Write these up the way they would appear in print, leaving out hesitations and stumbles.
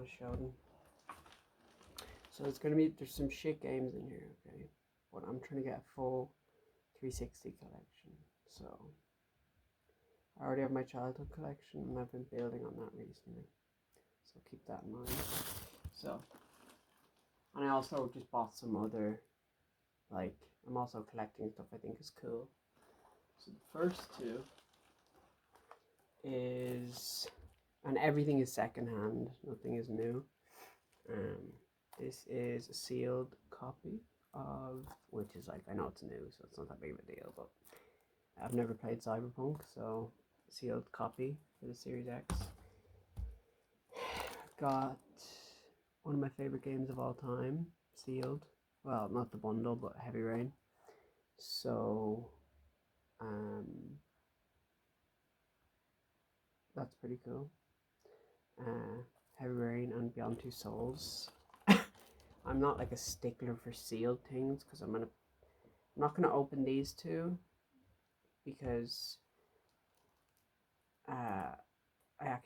want to show them. So there's some shit games in here, okay? But I'm trying to get a full 360 collection. So I already have my childhood collection and I've been building on that recently. So keep that in mind. So, and I also just bought some other, like, I'm also collecting stuff I think is cool. So the first two is, and everything is secondhand, nothing is new. This is a sealed copy of, which is like, I know it's new, so it's not that big of a deal, but I've never played Cyberpunk, so sealed copy for the Series X. Got one of my favorite games of all time, sealed. Well, not the bundle, but Heavy Rain. So, that's pretty cool. Heavy Rain and Beyond Two Souls. I'm not like a stickler for sealed things because I'm not gonna open these two because I have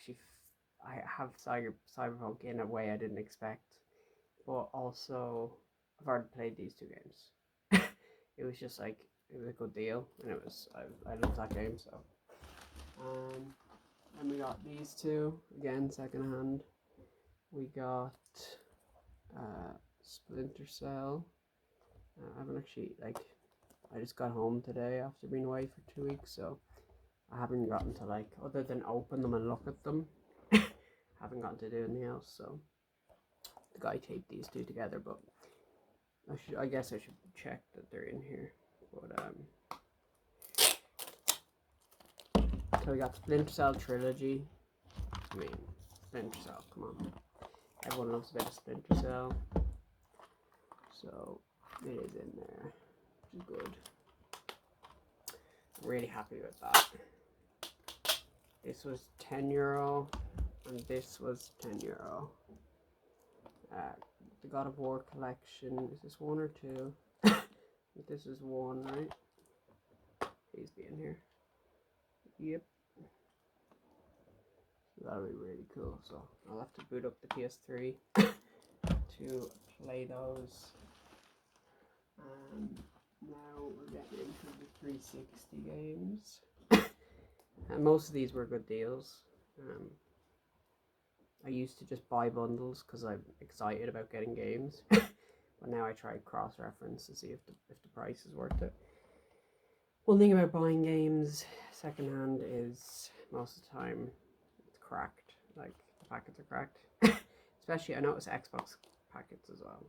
Cyberpunk in a way I didn't expect, but also I've already played these two games. It was just like, it was a good deal, and I love that game. So and we got these two again secondhand. We got Splinter Cell. I haven't actually, like, I just got home today after being away for 2 weeks, so I haven't gotten to, like, other than open them and look at them, haven't gotten to do anything else. So the guy taped these two together, but I guess I should check that they're in here. But so we got Splinter Cell Trilogy. I mean, Splinter Cell, come on. Everyone loves a bit of Splinter Cell. So it is in there, which is good. I'm really happy with that. This was €10 and this was €10. The God of War collection, is this one or two? This is one, right? Please be in here. Yep. So that'll be really cool. So I'll have to boot up the PS3 to play those. Now we're getting into the 360 games. And most of these were good deals. I used to just buy bundles because I'm excited about getting games. But now I try cross-reference to see if the price is worth it. One thing about buying games secondhand is most of the time it's cracked. Like, the packets are cracked. Especially, I notice Xbox packets as well.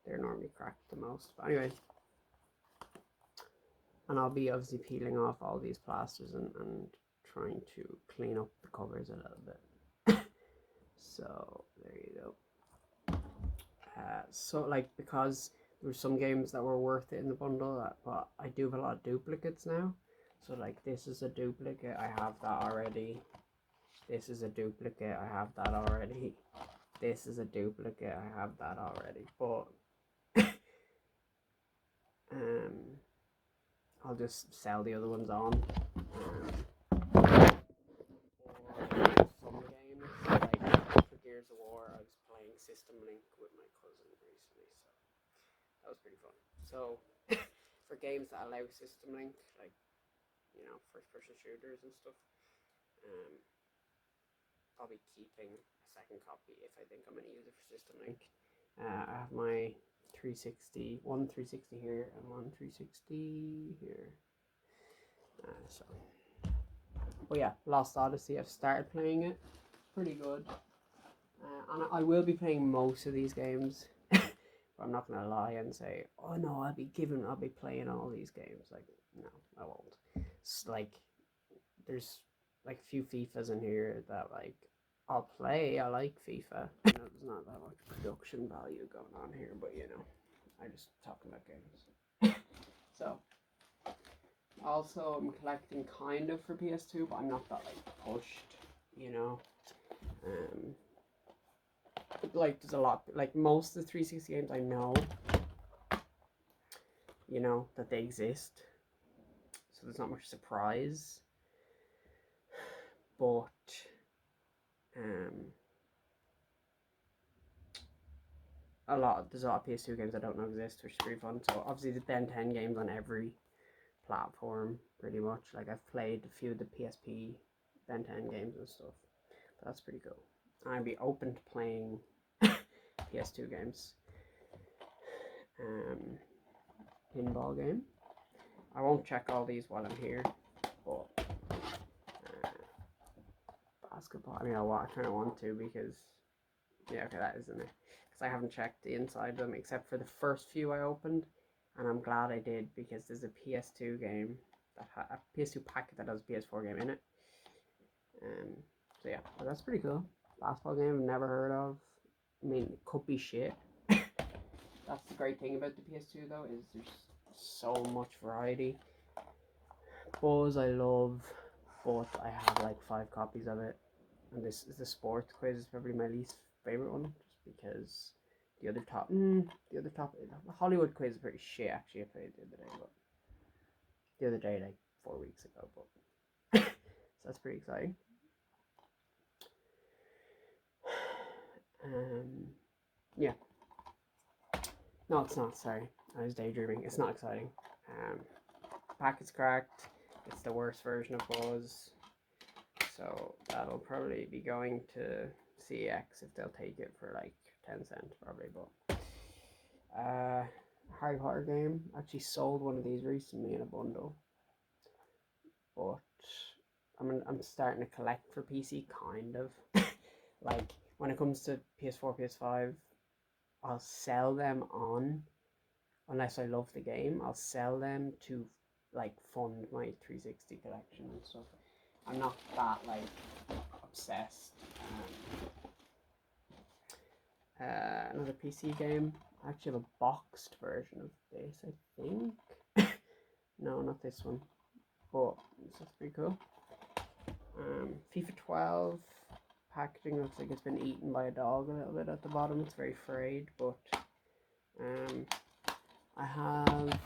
They're normally cracked the most. But anyway, and I'll be obviously peeling off all these plasters and trying to clean up the covers a little bit. So there you go. So, like, because there were some games that were worth it in the bundle, but I do have a lot of duplicates now. So, like, this is a duplicate, I have that already. This is a duplicate, I have that already. This is a duplicate, I have that already. But I'll just sell the other ones on. Some games, like for Gears of War, I was playing System Link with my cousin recently, so that was pretty fun. So for games that allow System Link, like, you know, first-person shooters and stuff, I'll be keeping a second copy if I think I'm going to use it for System Link. I have my 360, one 360 here and one 360 here. But yeah, Lost Odyssey, I've started playing it. It's pretty good. And I will be playing most of these games. But I'm not going to lie and say, oh no, I'll be playing all these games. Like, no, I won't. It's like, there's like a few FIFAs in here that, like, I'll play. I like FIFA. You know, there's not that much production value going on here, but you know, I just talking about games. So, also I'm collecting kind of for PS2, but I'm not that, like, pushed, you know. Like, there's a lot, like, most of the 360 games I know, you know, that they exist, so there's not much surprise. But there's a lot of PS2 games I don't know exist, which is pretty fun. So obviously the Ben 10 games on every platform, pretty much. Like I've played a few of the PSP Ben 10 games and stuff. But that's pretty cool. I'd be open to playing PS2 games. Pinball game. I won't check all these while I'm here, but basketball. I mean, I kind of want to because yeah, okay, that isn't it. Because I haven't checked the inside of them except for the first few I opened, and I'm glad I did because there's a PS2 game a PS2 packet that has a PS4 game in it. So yeah, but that's pretty cool. Basketball game I've never heard of. I mean, it could be shit. That's the great thing about the PS2 though, is there's so much variety. Buzz I love, but I have like 5 copies of it. And this is the sports quiz is probably my least favorite one, just because the other top, the Hollywood quiz is pretty shit. Actually, I played the other day, but the other day like 4 weeks ago. But so that's pretty exciting. Yeah. No, it's not. Sorry, I was daydreaming. It's not exciting. Packet's cracked. It's the worst version of Buzz. So that'll probably be going to CX if they'll take it for like 10 cents probably. But Harry Potter game. Actually sold one of these recently in a bundle. But I'm starting to collect for PC, kind of. Like when it comes to PS4, PS5, I'll sell them on, unless I love the game, I'll sell them to like fund my 360 collection and stuff. I'm not that like obsessed. Another PC game. I actually have a boxed version of this, I think. No, not this one. But that's pretty cool. FIFA 12 packaging looks like it's been eaten by a dog a little bit at the bottom. It's very frayed, but I have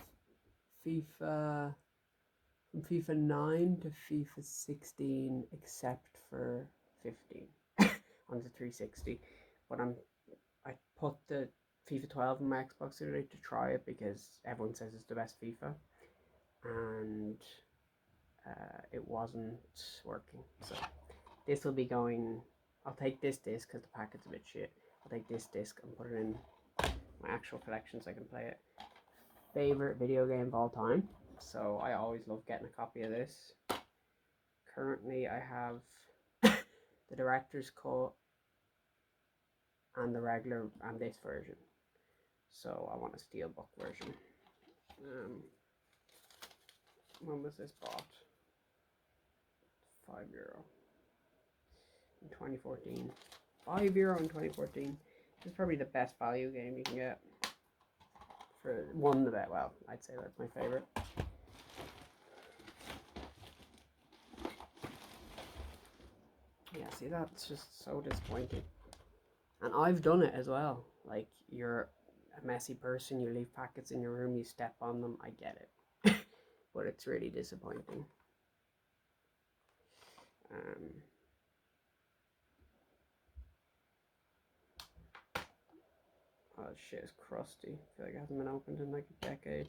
FIFA from FIFA 9 to FIFA 16 except for 15 on the 360. But I put the FIFA 12 in my Xbox today to try it because everyone says it's the best FIFA, and it wasn't working. So this will be going. I'll take this disc because the packet's a bit shit. I'll take this disc and put it in my actual collection so I can play it. Favorite video game of all time. So I always love getting a copy of this. Currently I have the director's cut and the regular and this version. So I want a steelbook version. When was this bought? €5 in 2014. €5 in 2014. This is probably the best value game you can get. For one the best, well, I'd say that's my favorite. Yeah, see, that's just so disappointing. And I've done it as well. Like, you're a messy person, you leave packets in your room, you step on them, I get it. But it's really disappointing. Oh, shit is crusty. I feel like it hasn't been opened in like a decade.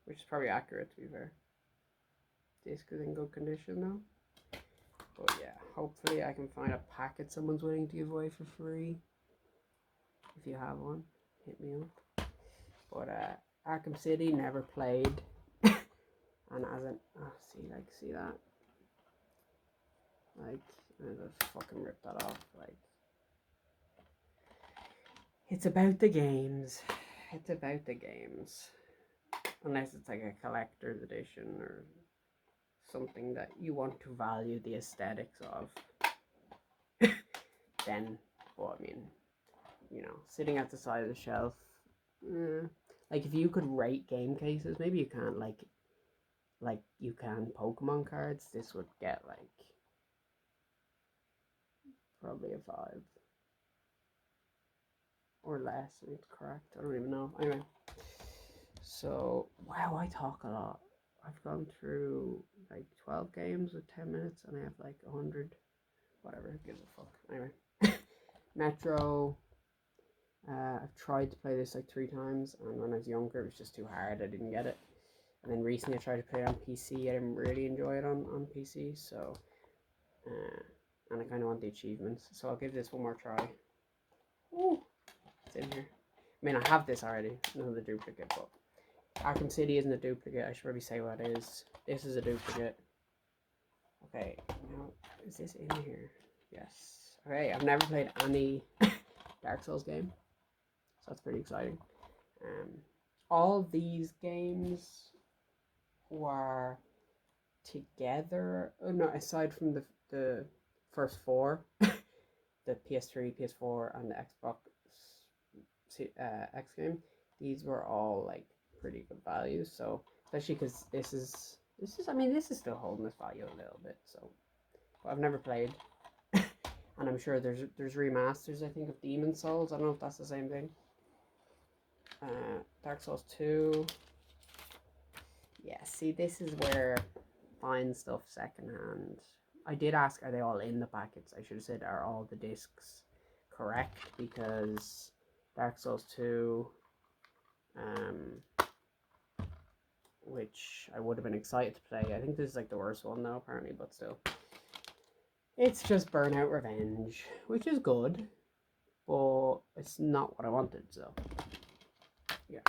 Which is probably accurate, to be fair. Disc is in good condition though. But yeah, hopefully I can find a packet someone's willing to give away for free. If you have one, hit me up. But Arkham City, never played. And as an see that? Like, I just fucking ripped that off. Like, it's about the games. It's about the games. Unless it's like a collector's edition or something that you want to value the aesthetics of. Then, well, I mean, you know, sitting at the side of the shelf. Like, if you could rate game cases, maybe you can't, like you can Pokemon cards, this would get, like, probably a 5. Or less, it's correct. I don't even know. Anyway. So, wow, I talk a lot. I've gone through, like, 12 games with 10 minutes, and I have, like, 100. Whatever, who gives a fuck. Anyway. Metro. I've tried to play this like 3 times, and when I was younger, it was just too hard. I didn't get it. And then recently, I tried to play it on PC. I didn't really enjoy it on PC. So, and I kind of want the achievements. So I'll give this one more try. Ooh, it's in here. I mean, I have this already. Another duplicate, but Arkham City isn't a duplicate. I should probably say what it is. This is a duplicate. Okay, now is this in here? Yes. Okay, I've never played any Dark Souls game, so that's pretty exciting. All of these games were together. Oh no, aside from the first 4, the PS3, PS4, and the Xbox X game, these were all like pretty good values. So especially because this is I mean, this is still holding its value a little bit. So, but I've never played, and I'm sure there's remasters. I think of Demon Souls. I don't know if that's the same thing. Dark Souls 2. Yeah, see, this is where find stuff secondhand. I did ask, are they all in the packets? I should have said, are all the discs correct? Because Dark Souls 2, which I would have been excited to play. I think this is like the worst one now, apparently, but still. It's just Burnout Revenge, which is good, but it's not what I wanted, so yeah.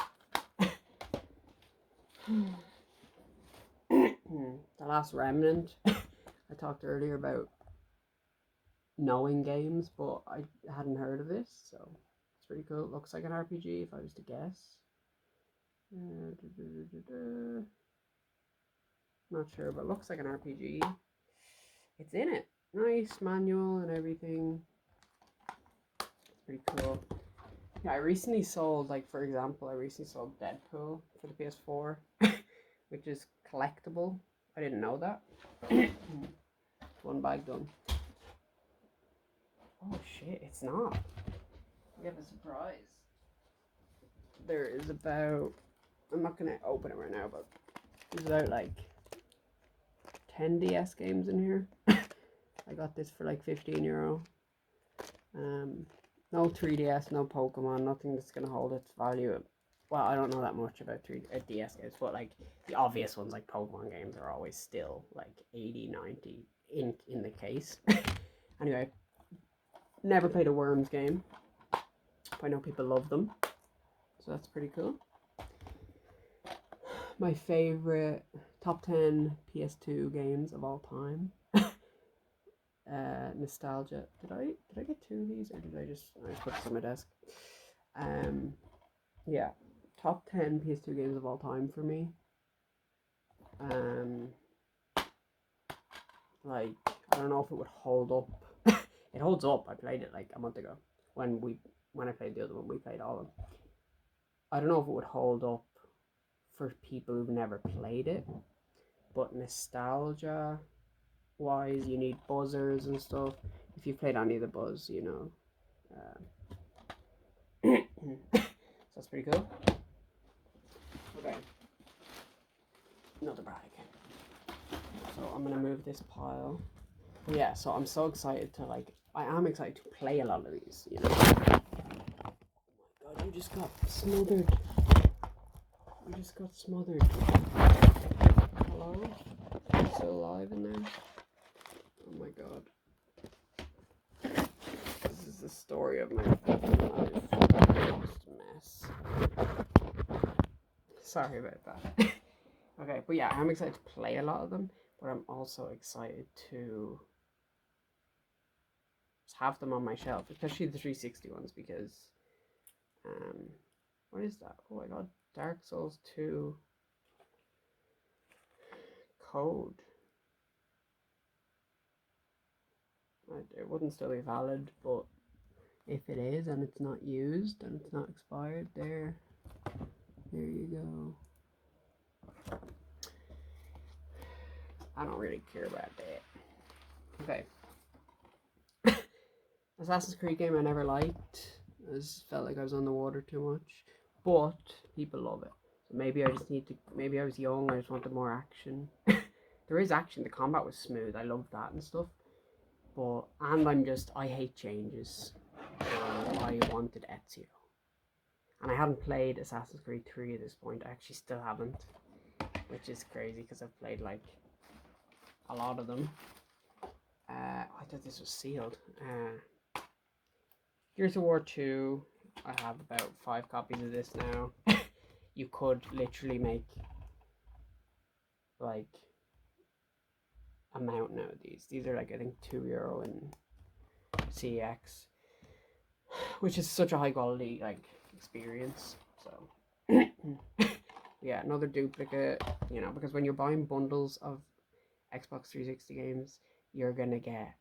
The Last Remnant. I talked earlier about knowing games, but I hadn't heard of this, so it's pretty cool. It looks like an RPG if I was to guess. Not sure, but it looks like an RPG. It's in it. Nice manual and everything. It's pretty cool. Yeah, I recently sold, like, for example, sold Deadpool for the PS4, which is collectible. I didn't know that. One bag done. Oh shit, it's not. We have a surprise. There is about, I'm not gonna open it right now, but there's about like 10 DS games in here. I got this for like €15. No 3DS, no Pokemon, nothing that's gonna hold its value. Well, I don't know that much about DS games, but like the obvious ones like Pokemon games are always still like 80, 90 in the case. Anyway, never played a Worms game. I know people love them, so that's pretty cool. My favorite top 10 PS2 games of all time. Nostalgia. Did I get 2 of these, or did I just put this on my desk? Yeah, top 10 PS2 games of all time for me. Like, I don't know if it would hold up. It holds up. I played it like a month ago when I played the other one. We played all of them. I don't know if it would hold up for people who've never played it, but nostalgia wise, you need buzzers and stuff. If you've played any of the Buzz, you know. So that's pretty cool. Okay, another bag. So I'm gonna move this pile. But yeah, so I'm so excited to I am excited to play a lot of these, you know. Oh my god, you just got smothered. You just got smothered. Hello? Are you still alive in there? Oh my god. This is the story of my life. Just a mess. Sorry about that. Okay, but yeah, I'm excited to play a lot of them, but I'm also excited to just have them on my shelf, especially the 360 ones, because what is that? Oh my god, Dark Souls 2 code. It wouldn't still be valid, but if it is and it's not used and it's not expired, there you go. I don't really care about that. Okay. Assassin's Creed game I never liked. I just felt like I was on the water too much, but people love it. So maybe I just need to. Maybe I was young. I just wanted more action. There is action. The combat was smooth. I loved that and stuff. But I hate changes. I wanted Ezio. And I hadn't played Assassin's Creed 3 at this point. I actually still haven't, which is crazy because I've played like a lot of them. I thought this was sealed. Gears of War 2. I have about 5 copies of this now. You could literally make like a mountain out of these. These are like, I think, €2 in CX, which is such a high quality like experience. So yeah, another duplicate, you know, because when you're buying bundles of Xbox 360 games, you're gonna get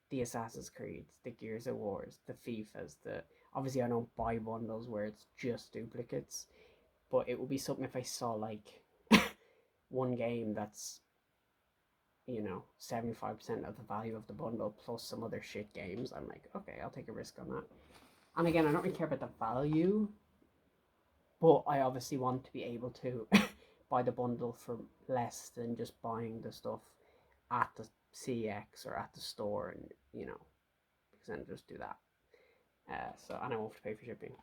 the Assassin's Creeds, the Gears of Wars, the FIFAs, obviously I don't buy bundles where it's just duplicates, but it would be something if I saw like one game that's, you know, 75% of the value of the bundle plus some other shit games. I'm like, okay, I'll take a risk on that. And again, I don't really care about the value, but I obviously want to be able to buy the bundle for less than just buying the stuff at the CX or at the store, and you know, because then just do that. So, and I won't have to pay for shipping.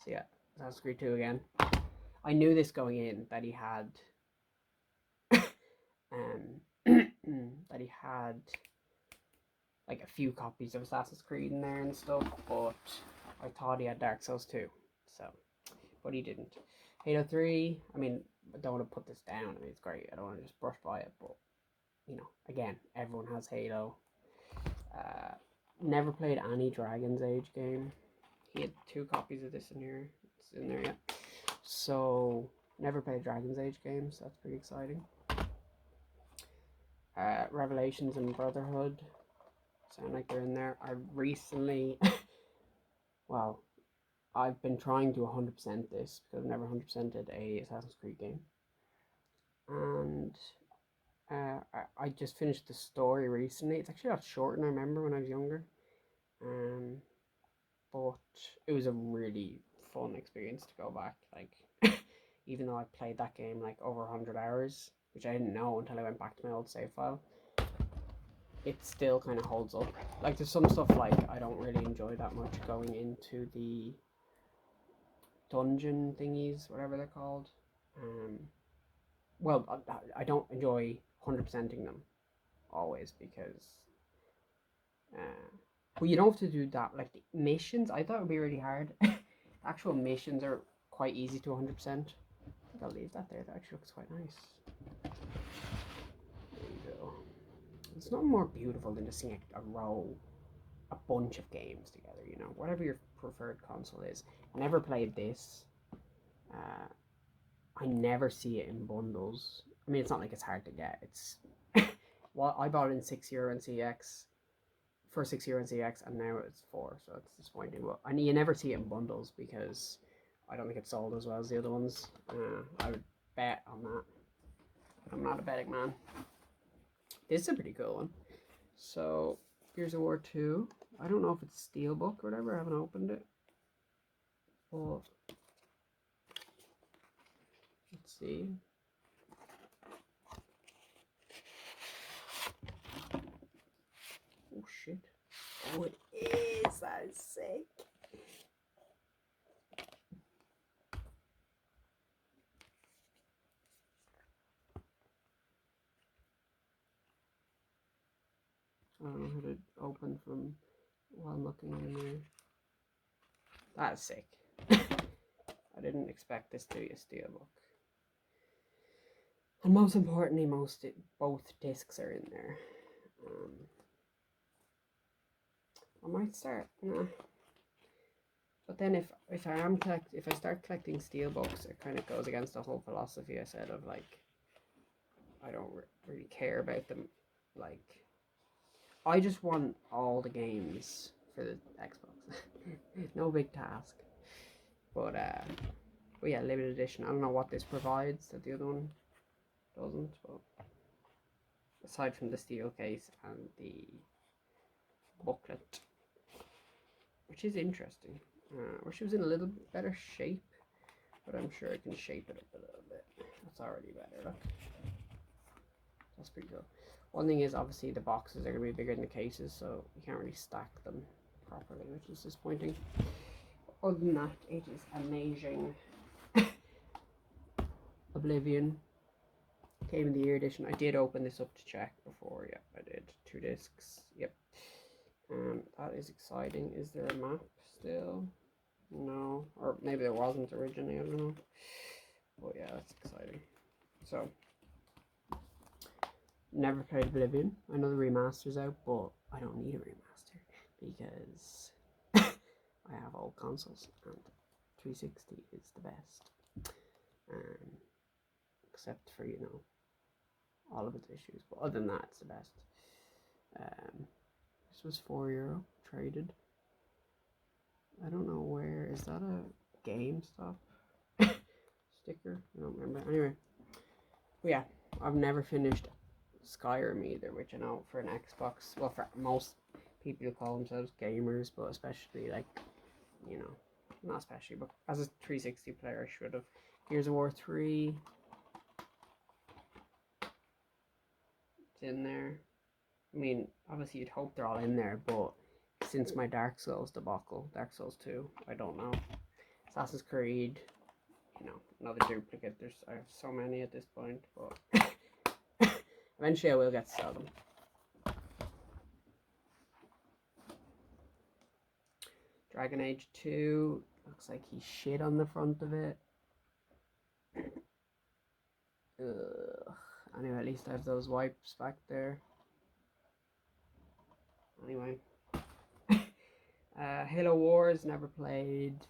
So yeah, Assassin's Creed 2 again. I knew this going in that he had that he had like a few copies of Assassin's Creed in there and stuff, but I thought he had Dark Souls 2, so, but he didn't. Halo 3, I mean, I don't want to put this down, I mean, it's great, I don't want to just brush by it, but, you know, again, everyone has Halo. Never played any Dragon's Age game. He had 2 copies of this in here, it's in there, yeah. So, never played Dragon's Age games, so that's pretty exciting. Revelations and Brotherhood sound like they're in there. I recently, well, I've been trying to 100% this because I've never 100%ed a Assassin's Creed game, and I just finished the story recently. It's actually a lot shorter than I remember when I was younger, but it was a really fun experience to go back. Like, even though I played that game like over 100 hours, which I didn't know until I went back to my old save file, it still kind of holds up. Like, there's some stuff like I don't really enjoy that much going into the dungeon thingies, whatever they're called. Well, I don't enjoy 100%ing them always because well, you don't have to do that. Like the missions, I thought it would be really hard. Actual missions are quite easy to 100%. I think I'll leave that there. That actually looks quite nice. There you go. It's not more beautiful than just seeing a bunch of games together, you know, whatever your preferred console is. I never played this. I never see it in bundles. I mean, it's not like it's hard to get. It's well, I bought it in €6 in CX for €6 in CX, and now it's 4, so it's disappointing. But and you never see it in bundles because I don't think it's sold as well as the other ones. I would bet on that, but I'm not a betting man. This is a pretty cool one. So, Gears of War 2. I don't know if it's Steelbook or whatever. I haven't opened it. But let's see. Oh shit. Oh, it is. That is sick. I don't know how to open from while looking in there. That's sick. I didn't expect this to be a steelbook. And most importantly, both discs are in there. I might start. But then if I start collecting steelbooks, it kind of goes against the whole philosophy I said of like I don't really care about them. Like, I just want all the games for the Xbox. No big task. But yeah, limited edition. I don't know what this provides that the other one doesn't. But aside from the steel case and the booklet, which is interesting. I wish it was in a little better shape, but I'm sure I can shape it up a little bit. That's already better. Look, that's pretty cool. One thing is, obviously, the boxes are going to be bigger than the cases, so you can't really stack them properly, which is disappointing. other than that, it is amazing. Oblivion, Game of the Year edition. I did open this up to check before. Yep, I did. 2 discs. Yep. That is exciting. Is there a map still? No, or maybe there wasn't originally. I don't know. But yeah, that's exciting. So, never played Oblivion. I know the remaster's out, but I don't need a remaster because I have old consoles and 360 is the best. Except for, you know, all of its issues. But other than that, it's the best. This was €4 traded. I don't know where. Is that a GameStop sticker? I don't remember. Anyway. But yeah, I've never finished Skyrim either, which I know for an Xbox, well, for most people who call themselves gamers, but especially, like, you know, not especially, but as a 360 player, I should have. Gears of War 3. It's in there. I mean, obviously you'd hope they're all in there, but since my Dark Souls debacle, Dark Souls 2, I don't know. Assassin's Creed, you know, another duplicate. I have so many at this point, but eventually I will get to sell them. Dragon Age 2, looks like he shit on the front of it. Ugh. Anyway, at least I have those wipes back there. Anyway. Halo Wars, never played.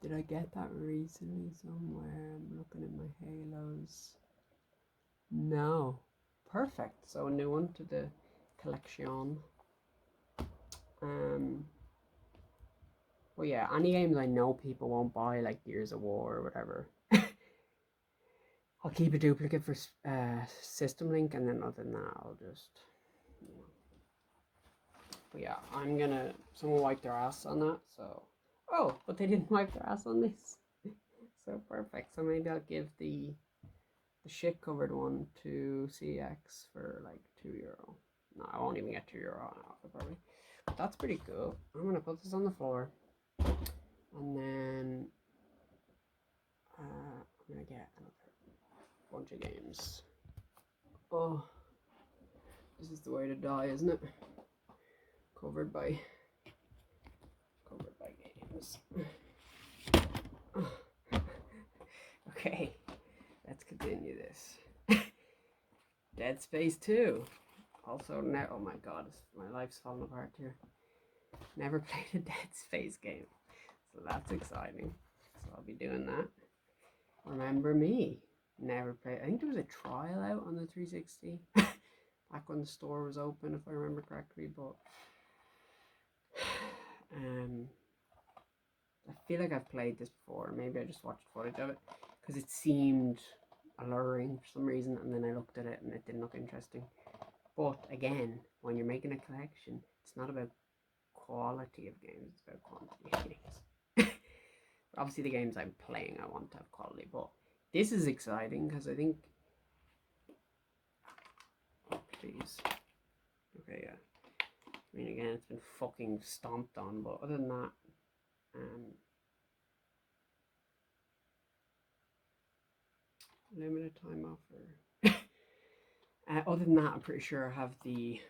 Did I get that recently somewhere? I'm looking at my Halos. No. Perfect. So a new one to the collection. Well, yeah, any games I know people won't buy, like Gears of War or whatever, I'll keep a duplicate for System Link, and then other than that, I'll just, you know. But yeah, someone wiped their ass on that, so. Oh, but they didn't wipe their ass on this. So perfect. So maybe I'll give the shit covered one to CX for like €2. No, I won't even get €2 on it probably. But that's pretty cool. I'm gonna put this on the floor, and then I'm gonna get another bunch of games. Oh, this is the way to die, isn't it? Covered by games. Okay, let's continue this. Dead Space 2. Also, oh my god, my life's falling apart here. Never played a Dead Space game, so that's exciting. So I'll be doing that. Remember Me. Never played. I think there was a trial out on the 360 back when the store was open, if I remember correctly. But I feel like I've played this before. Maybe I just watched footage of it because it seemed alluring for some reason, and then I looked at it and it didn't look interesting. But again, when you're making a collection, it's not about quality of games, it's about quantity of games. Obviously the games I'm playing, I want to have quality, but this is exciting because I think, oh, please, okay, yeah, I mean, again, it's been fucking stomped on, but other than that, limited time offer. Other than that, I'm pretty sure I have the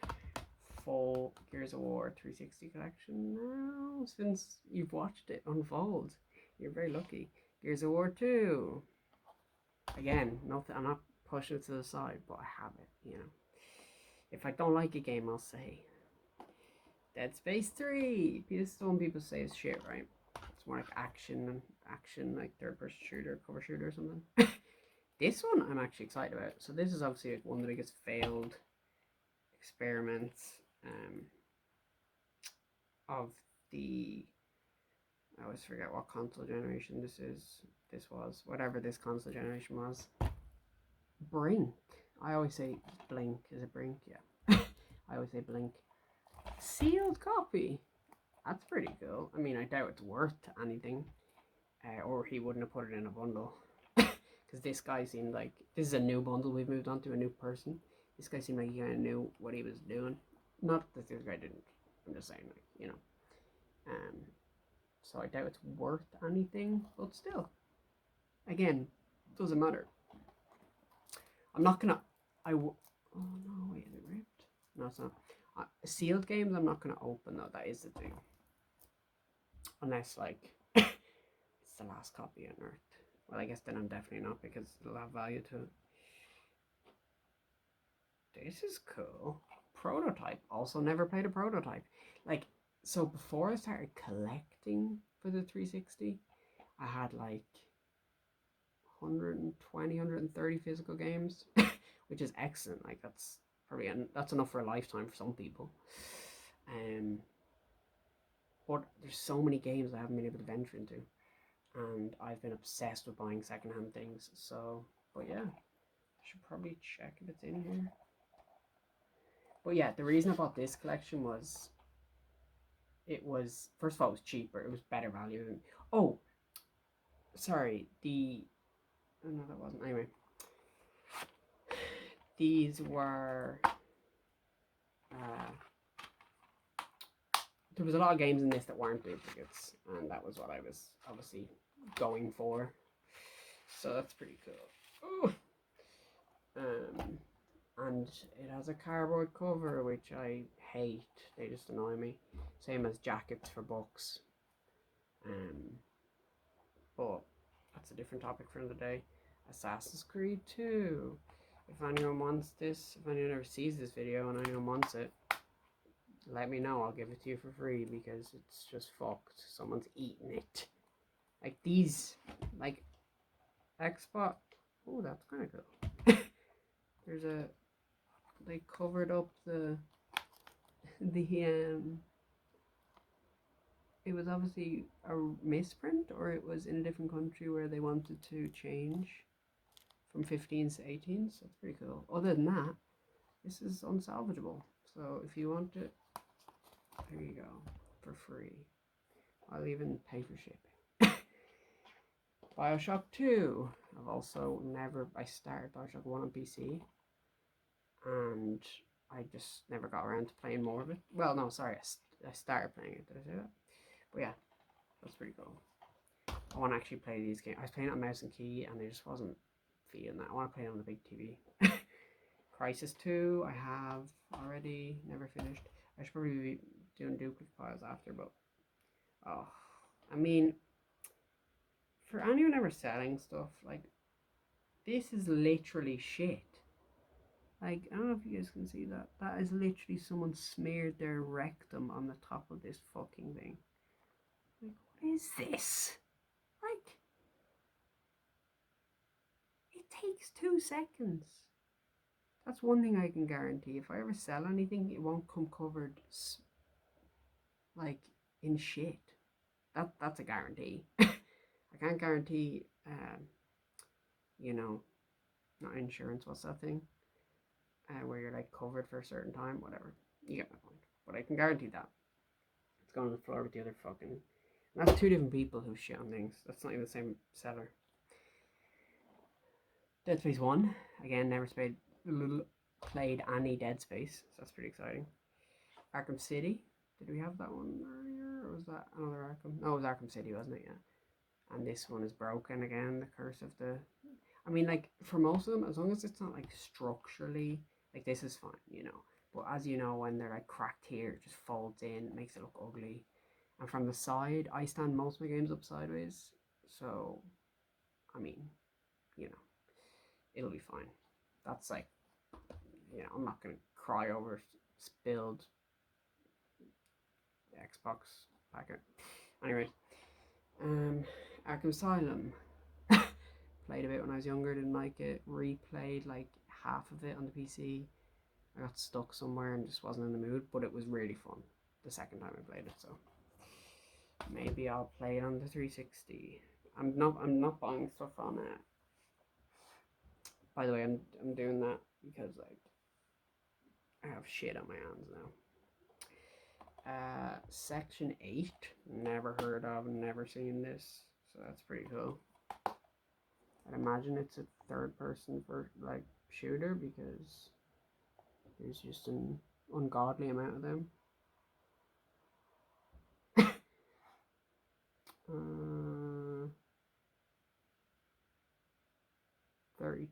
full Gears of War 360 collection now, since you've watched it unfold. You're very lucky. Gears of War 2. Again, nothing, I'm not pushing it to the side, but I have it, you know. If I don't like a game, I'll say. Dead Space 3. This is the one people say is shit, right? It's more like action, like third-person shooter, cover shooter or something. This one I'm actually excited about. So this is obviously like one of the biggest failed experiments of the, I always forget what console generation this was, whatever this console generation was. Brink. I always say Blink. Is it Brink? Yeah. I always say Blink. Sealed copy. That's pretty cool. I mean, I doubt it's worth anything, or he wouldn't have put it in a bundle. Because this guy seemed like, this is a new bundle we've moved on to, a new person. This guy seemed like he kind of knew what he was doing. Not that this guy didn't. I'm just saying, like, you know. so I doubt it's worth anything, but still, again, doesn't matter. I'm not gonna, oh no, wait, is it ripped? No, it's not. Sealed games I'm not gonna open though, that is the thing. Unless, like, it's the last copy on Earth. Well, I guess then I'm definitely not, because it'll have value to it. This is cool. Prototype. Also never played a Prototype. Like, so before I started collecting for the 360, I had like 120, 130 physical games, which is excellent. Like, that's probably, that's enough for a lifetime for some people. But there's so many games I haven't been able to venture into, and I've been obsessed with buying secondhand things. So, but yeah, I should probably check if it's in here. But yeah, the reason I bought this collection was, it was, first of all, it was cheaper. It was better value than, oh, sorry, no, that wasn't, anyway. These were, there was a lot of games in this that weren't duplicates, and that was what I was obviously going for. So that's pretty cool. And it has a cardboard cover, which I hate. They just annoy me. Same as jackets for books. But that's a different topic for another day. Assassin's Creed 2. If anyone wants this, if anyone ever sees this video and anyone wants it, let me know. I'll give it to you for free, because it's just fucked. Someone's eating it. Like these, like Xbox. Oh, that's kind of cool. There's a, they covered up the it was obviously a misprint, or it was in a different country where they wanted to change from 15s to 18s. That's pretty cool. Other than that, this is unsalvageable. So if you want it, there you go, for free. I'll even pay for shipping. Bioshock 2. I've also I started Bioshock 1 on PC, and I just never got around to playing more of it. Well, no, sorry, I started playing it. Did I say that? But yeah, that's pretty cool. I want to actually play these games. I was playing it on mouse and key, and I just wasn't feeling that. I want to play it on the big TV. Crisis 2, I have already, never finished. I should probably be doing duplicate files after, but oh, I mean, for anyone ever selling stuff, like, this is literally shit. Like, I don't know if you guys can see that. That is literally someone smeared their rectum on the top of this fucking thing. Like, what is this? Like, it takes 2 seconds. That's one thing I can guarantee. If I ever sell anything, it won't come covered, like, in shit. That's a guarantee. I can't guarantee, you know, not insurance, what's that thing? Where you're, like, covered for a certain time, whatever. You get my point. But I can guarantee that. It's going on the floor with the other fucking... And that's 2 different people who shit on things. That's not even the same seller. Dead Space 1. Again, never played any Dead Space. So that's pretty exciting. Arkham City. Did we have that one earlier? Or was that another Arkham? No, it was Arkham City, wasn't it? Yeah. And this one is broken again. The curse of the... I mean, like, for most of them, as long as it's not, like, structurally... Like, this is fine, you know. But as you know, when they're, like, cracked here, it just folds in, makes it look ugly. And from the side, I stand most of my games up sideways. So, I mean, you know, it'll be fine. That's, like, you know, I'm not going to cry over spilled Xbox packet. Anyway, Arkham Asylum. Played a bit when I was younger, didn't like it. Replayed like half of it on the PC. I got stuck somewhere and just wasn't in the mood, but it was really fun the second time I played it, so maybe I'll play it on the 360. I'm not buying stuff on it. By the way, I'm doing that because, like, I have shit on my hands now. Section 8, never heard of, never seen this, so that's pretty cool. I'd imagine it's a third person for, like, shooter, because there's just an ungodly amount of them.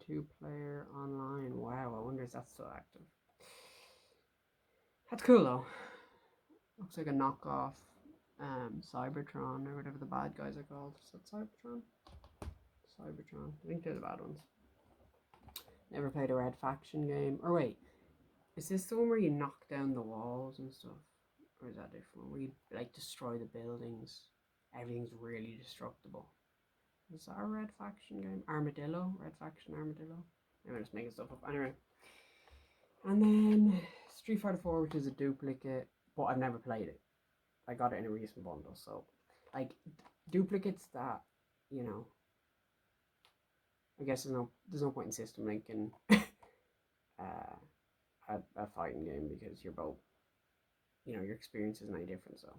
32-player online. Wow, I wonder if that's still active. That's cool though. Looks like a knockoff Cybertron or whatever the bad guys are called. Is that Cybertron? Cybertron. I think they're the bad ones. Never played a Red Faction game. Or wait, is this the one where you knock down the walls and stuff? Or is that a different one? Where you like destroy the buildings? Everything's really destructible. Is that a Red Faction game? Armadillo? Red Faction Armadillo? I'm just making stuff up. Anyway. And then Street Fighter 4, which is a duplicate, but I've never played it. I got it in a recent bundle, so like duplicates that, you know, I guess there's no point in system linking a fighting game because you're both, you know, your experience isn't any different. So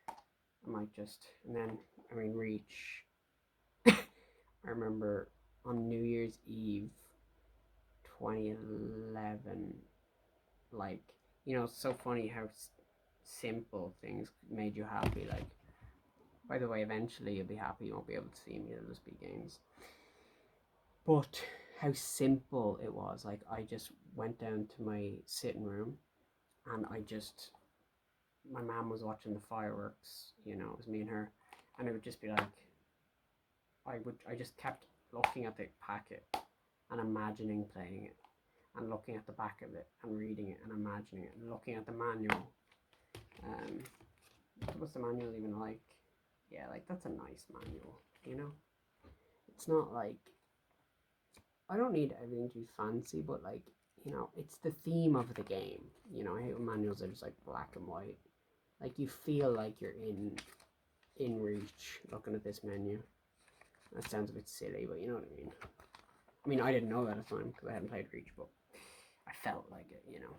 I might just, and then I mean Reach. I remember on New Year's Eve 2011, like, you know, it's so funny how simple things made you happy. Like, by the way, eventually you'll be happy, you won't be able to see me, it'll just be games. But how simple it was. Like, I just went down to my sitting room and my mom was watching the fireworks, you know, it was me and her, and it would just be like, I just kept looking at the packet and imagining playing it, and looking at the back of it and reading it and imagining it and looking at the manual. What's the manual even like? Yeah, like that's a nice manual, you know? It's not like, I don't need everything to be fancy, but like, you know, it's the theme of the game. You know, I hate when manuals are just like black and white. Like you feel like you're in Reach looking at this menu. That sounds a bit silly, but you know what I mean. I mean, I didn't know that at the time because I hadn't played Reach, but I felt like it, you know.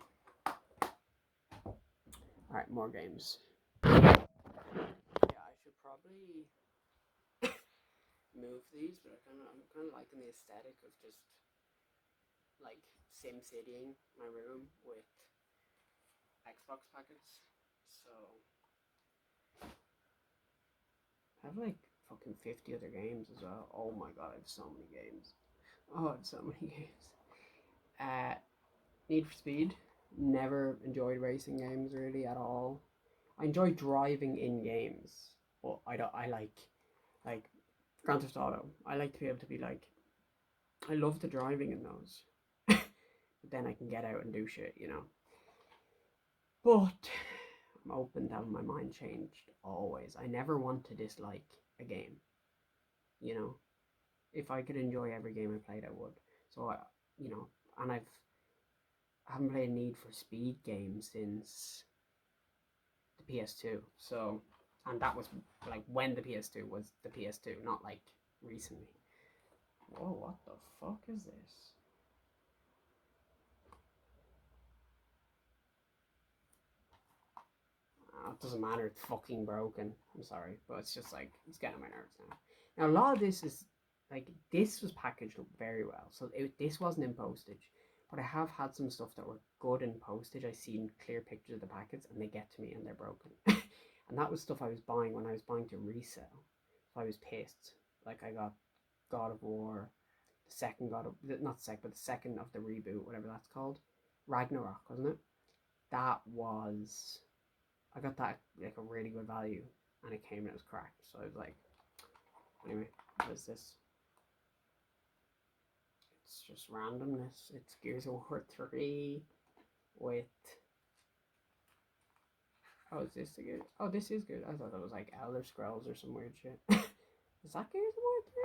Alright, more games. Yeah, I should probably move these, but I'm kind of liking the aesthetic of just like Sim Citying my room with Xbox packets. So I have like fucking 50 other games as well. Oh my god, I have so many games. Oh, I have so many games. Need for Speed. Never enjoyed racing games really at all. I enjoy driving in games, but I like Grand Theft Auto. I like to be able to be like, I love the driving in those. But then I can get out and do shit, you know. But I'm open to having my mind changed always. I never want to dislike a game, you know. If I could enjoy every game I played, I would. So you know, and I haven't played Need for Speed games since the PS2. So, and that was like when the PS2 was the PS2, not like recently. Whoa, what the fuck is this? It doesn't matter, it's fucking broken. I'm sorry, but it's just like, it's getting on my nerves now. Now, a lot of this is, like, this was packaged up very well. So this wasn't in postage. But I have had some stuff that were good in postage. I seen clear pictures of the packets and they get to me and they're broken. And that was stuff I was buying when I was buying to resell. So I was pissed. Like, I got God of War, the second God of, not the second, but the second of the reboot, whatever that's called. Ragnarok, wasn't it? That was, I got that like a really good value, and it came and it was cracked. So I was like, anyway, what is this? It's just randomness. It's Gears of War 3 with. Oh, is this good? Oh, this is good. I thought it was like Elder Scrolls or some weird shit. Is that Gears of War 3?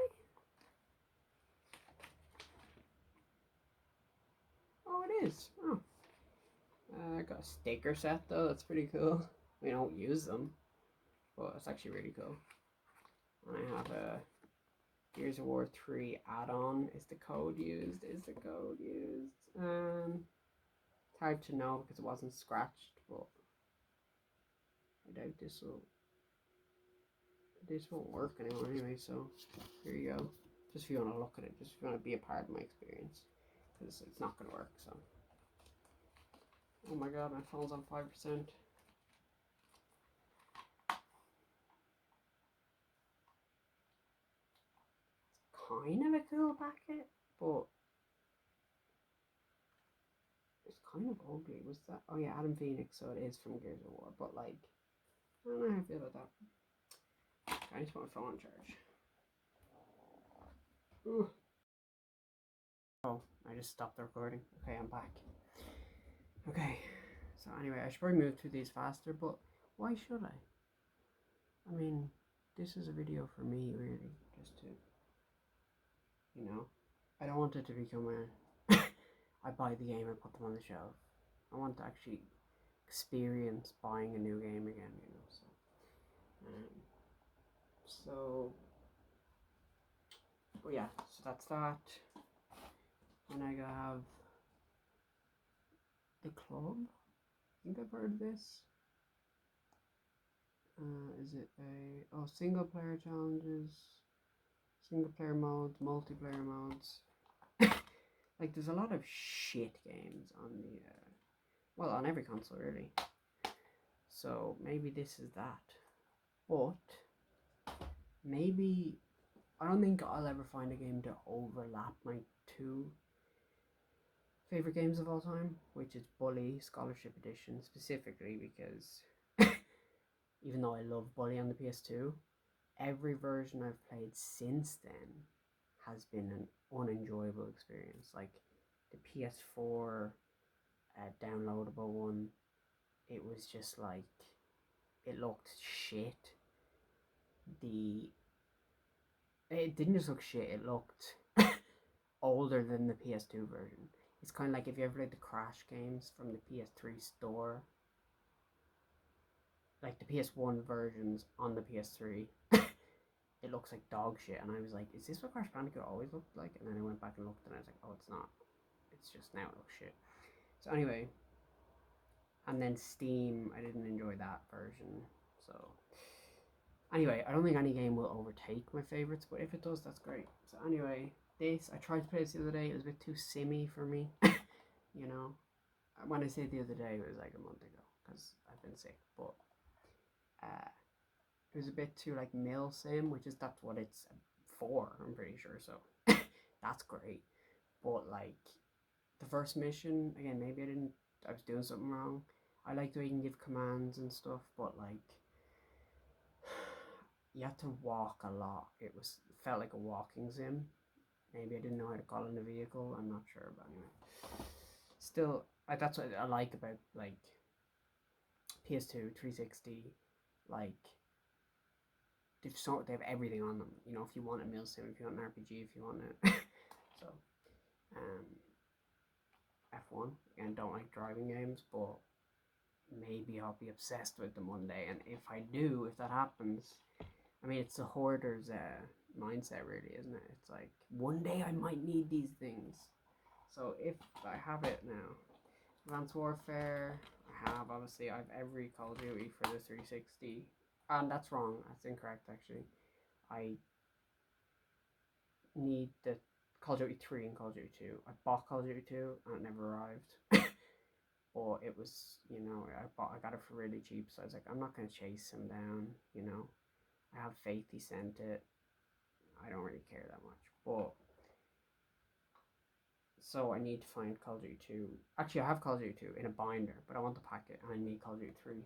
Oh, it is. Oh. I got a sticker set though. That's pretty cool. We don't use them, but it's actually really cool. And I have a Gears of War 3 add-on. Is the code used? Is the code used? It's hard to know because it wasn't scratched, but I doubt this won't work anyway, so here you go. Just if you want to look at it, just if you want to be a part of my experience, because it's not going to work, so. Oh my god, my phone's on 5%. Kind of a cool packet, but kind of ugly. Was that? Oh yeah, Adam Phoenix. So it is from Gears of War. But like, I don't know how I feel about that. I need to put my phone on charge. Ooh. Oh, I just stopped the recording. Okay, I'm back. Okay, so anyway, I should probably move through these faster, but why should I? I mean, this is a video for me, really, just to, you know, I don't want it to become a, I buy the game and put them on the shelf. I want to actually experience buying a new game again, you know, so, but yeah, so that's that. And I have the club. I think I've heard of this. Is it single player challenges, single player modes, multiplayer modes. Like, there's a lot of shit games on the, well, on every console, really. So maybe this is that. But maybe, I don't think I'll ever find a game to overlap my two favorite games of all time, which is Bully Scholarship Edition, specifically because even though I love Bully on the PS2, every version I've played since then has been an unenjoyable experience. Like the PS4 downloadable one, it was just like, it looked shit. It didn't just look shit, it looked older than the PS2 version. It's kind of like if you ever played the Crash games from the PS3 store, like the PS1 versions on the PS3, it looks like dog shit. And I was like, is this what Crash Bandicoot always looked like? And then I went back and looked and I was like, oh, it's not. It's just now it looks shit. So anyway, and then Steam, I didn't enjoy that version. So anyway, I don't think any game will overtake my favorites, but if it does, that's great. So anyway, I tried to play this the other day. It was a bit too simmy for me. You know, when I say the other day, it was like a month ago because I've been sick. But it was a bit too like mil sim, that's what it's for. I'm pretty sure. So that's great. But like the first mission, again, maybe I was doing something wrong. I like the way you can give commands and stuff, but like you had to walk a lot. It felt like a walking sim. Maybe I didn't know how to call in a vehicle. I'm not sure, but anyway. Still, that's what I like about like PS2, 360. Like they have everything on them. You know, if you want a milsim, if you want an RPG, if you want it. So, F1. Again, don't like driving games, but maybe I'll be obsessed with them one day. And if that happens, I mean, it's a hoarder's mindset, really, isn't it? It's like, one day I might need these things. So if I have it now, Advanced Warfare, I have every Call of Duty for the 360. And that's wrong, that's incorrect, actually. I need the Call of Duty 3 and Call of Duty 2. I bought Call of Duty 2 and it never arrived. But it was, I got it for really cheap, so I was like, I'm not going to chase him down, you know. I have faith he sent it. I don't really care that much. But so I need to find Call of Duty 2. Actually, I have Call of Duty 2 in a binder, but I want the packet and I need Call of Duty 3.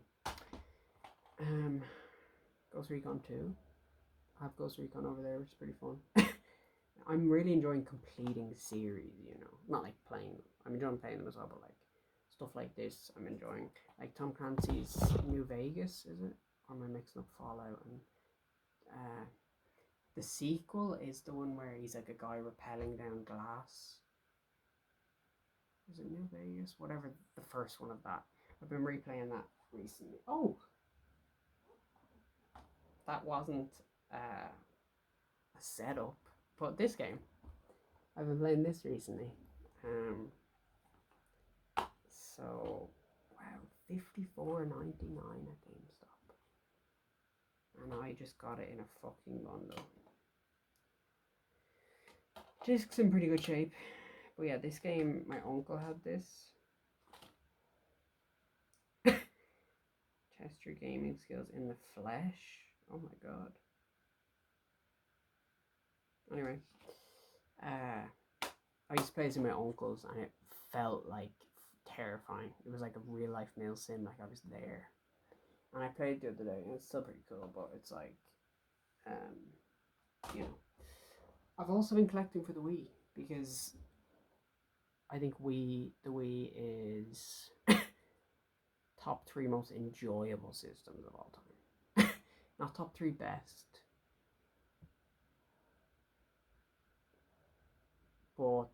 Ghost Recon 2. I have Ghost Recon over there, which is pretty fun. I'm really enjoying completing series, you know. Not like playing them. I'm enjoying playing them as well, but like stuff like this, I'm enjoying. Like Tom Clancy's New Vegas, is it? Or am I mixing up Fallout? And the sequel is the one where he's like a guy rappelling down glass. Is it New Vegas? Whatever the first one of that. I've been replaying that recently. Oh! That wasn't a setup. But this game, I've been playing this recently. So, wow, $54.99 at GameStop. And I just got it in a fucking bundle. Disc's in pretty good shape. But yeah, this game, my uncle had this. Test your gaming skills in the flesh. Oh my god. Anyway, I used to play this with my uncles and it felt like terrifying. It was like a real life meal sim, like I was there. And I played the other day, and it's still pretty cool, but it's like, you know. I've also been collecting for the Wii because I think the Wii is top 3 most enjoyable systems of all time. Not top 3 best, but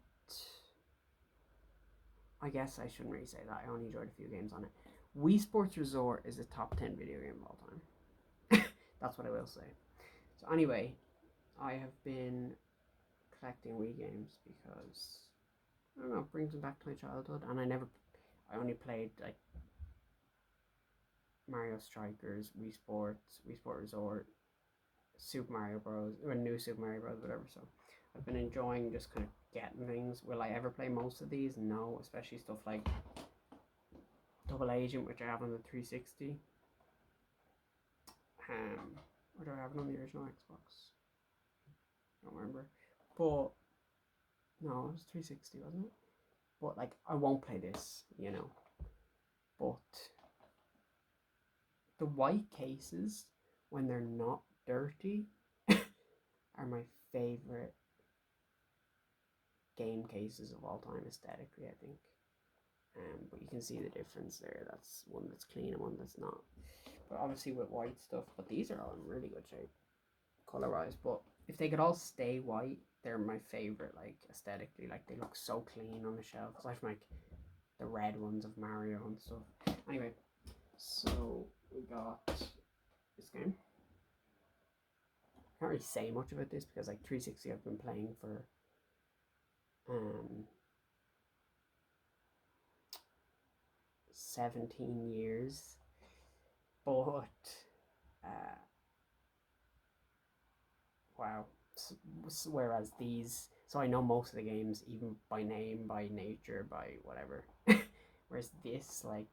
I guess I shouldn't really say that. I only enjoyed a few games on it. Wii Sports Resort is a top 10 video game of all time. That's what I will say. So anyway, I have been collecting Wii games because I don't know, it brings me back to my childhood, and I only played like Mario Strikers, Wii Sports, Wii Sport Resort, Super Mario Bros, or New Super Mario Bros, whatever. So I've been enjoying just kind of getting things. Will I ever play most of these? No, especially stuff like Double Agent, which I have on the 360. Or do I have it on the original Xbox? I don't remember. But no, it was 360, wasn't it? But like, I won't play this, you know. But the white cases, when they're not dirty, are my favorite game cases of all time aesthetically, I think. But you can see the difference there. That's one that's clean and one that's not. But obviously with white stuff, but these are all in really good shape, color-wise. But if they could all stay white, they're my favorite, like aesthetically. Like they look so clean on the shelf, aside from like the red ones of Mario and stuff. Anyway, so we got this game. Can't really say much about this because like 360 I've been playing for 17 years, but wow. Whereas these, so I know most of the games even by name, by nature, by whatever. Whereas this, like,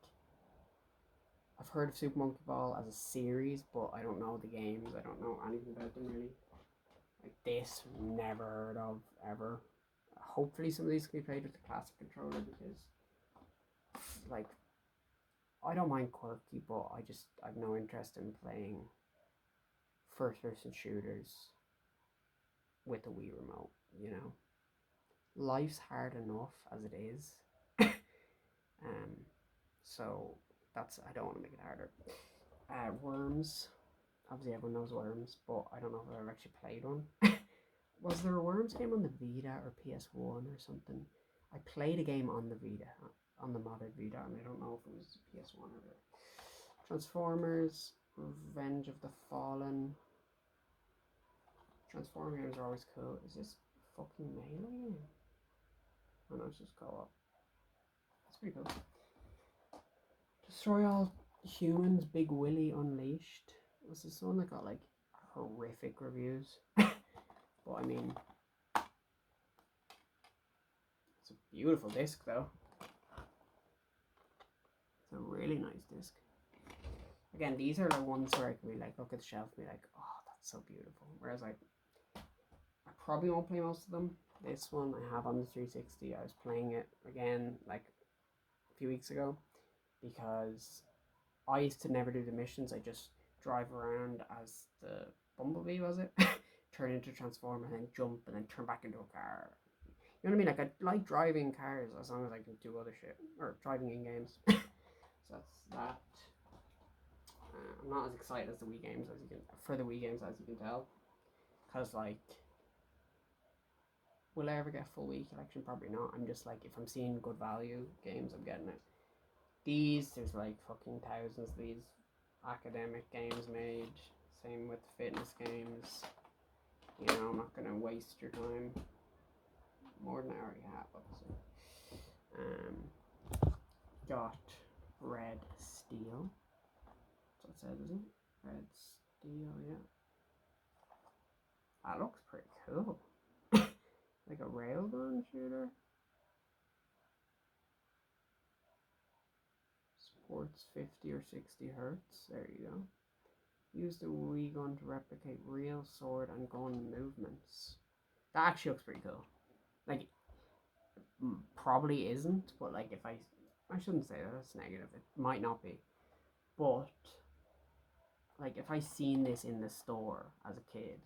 I've heard of Super Monkey Ball as a series, but I don't know the games. I don't know anything about them really. Like this, never heard of ever. Hopefully some of these can be played with the classic controller because, like, I don't mind quirky, but I've no interest in playing first-person shooters with a Wii remote. You know, life's hard enough as it is. So I don't want to make it harder. Worms. Obviously, everyone knows Worms, but I don't know if I've ever actually played one. Was there a Worms game on the Vita or PS1 or something? I played a game on the Vita, on the modded Vita, and I don't know if it was PS1 or the Transformers, Revenge of the Fallen. Transformer games are always cool. Is this fucking Melee game? Oh no, it's just co-op. That's pretty cool. Destroy All Humans, Big Willy Unleashed. Was this one that got like horrific reviews? But I mean, it's a beautiful disc though. It's a really nice disc. Again, these are the ones where I can be like, look at the shelf and be like, oh, that's so beautiful. Whereas like, I probably won't play most of them. This one I have on the 360. I was playing it again like a few weeks ago because I used to never do the missions. I just drive around as the Bumblebee, was it? Turn into a Transformer and then jump and then turn back into a car. You know what I mean? Like, I like driving cars as long as I can do other shit. Or driving in games. So that's that. I'm not as excited as the Wii games as you can tell. Because, like, will I ever get full Wii collection? Probably not. I'm just like, if I'm seeing good value games, I'm getting it. These, there's like fucking thousands of these academic games made. Same with fitness games. You know, I'm not gonna waste your time more than I already have, obviously. Got Red Steel. That's what it says, isn't it? Red Steel, yeah. That looks pretty cool. Like a railgun shooter. Sports 50 or 60 hertz. There you go. Use the Wii gun to replicate real sword and gun movements. That actually looks pretty cool. Like, probably isn't, but like if I I shouldn't say that, that's negative. It might not be. But, like, if I seen this in the store as a kid,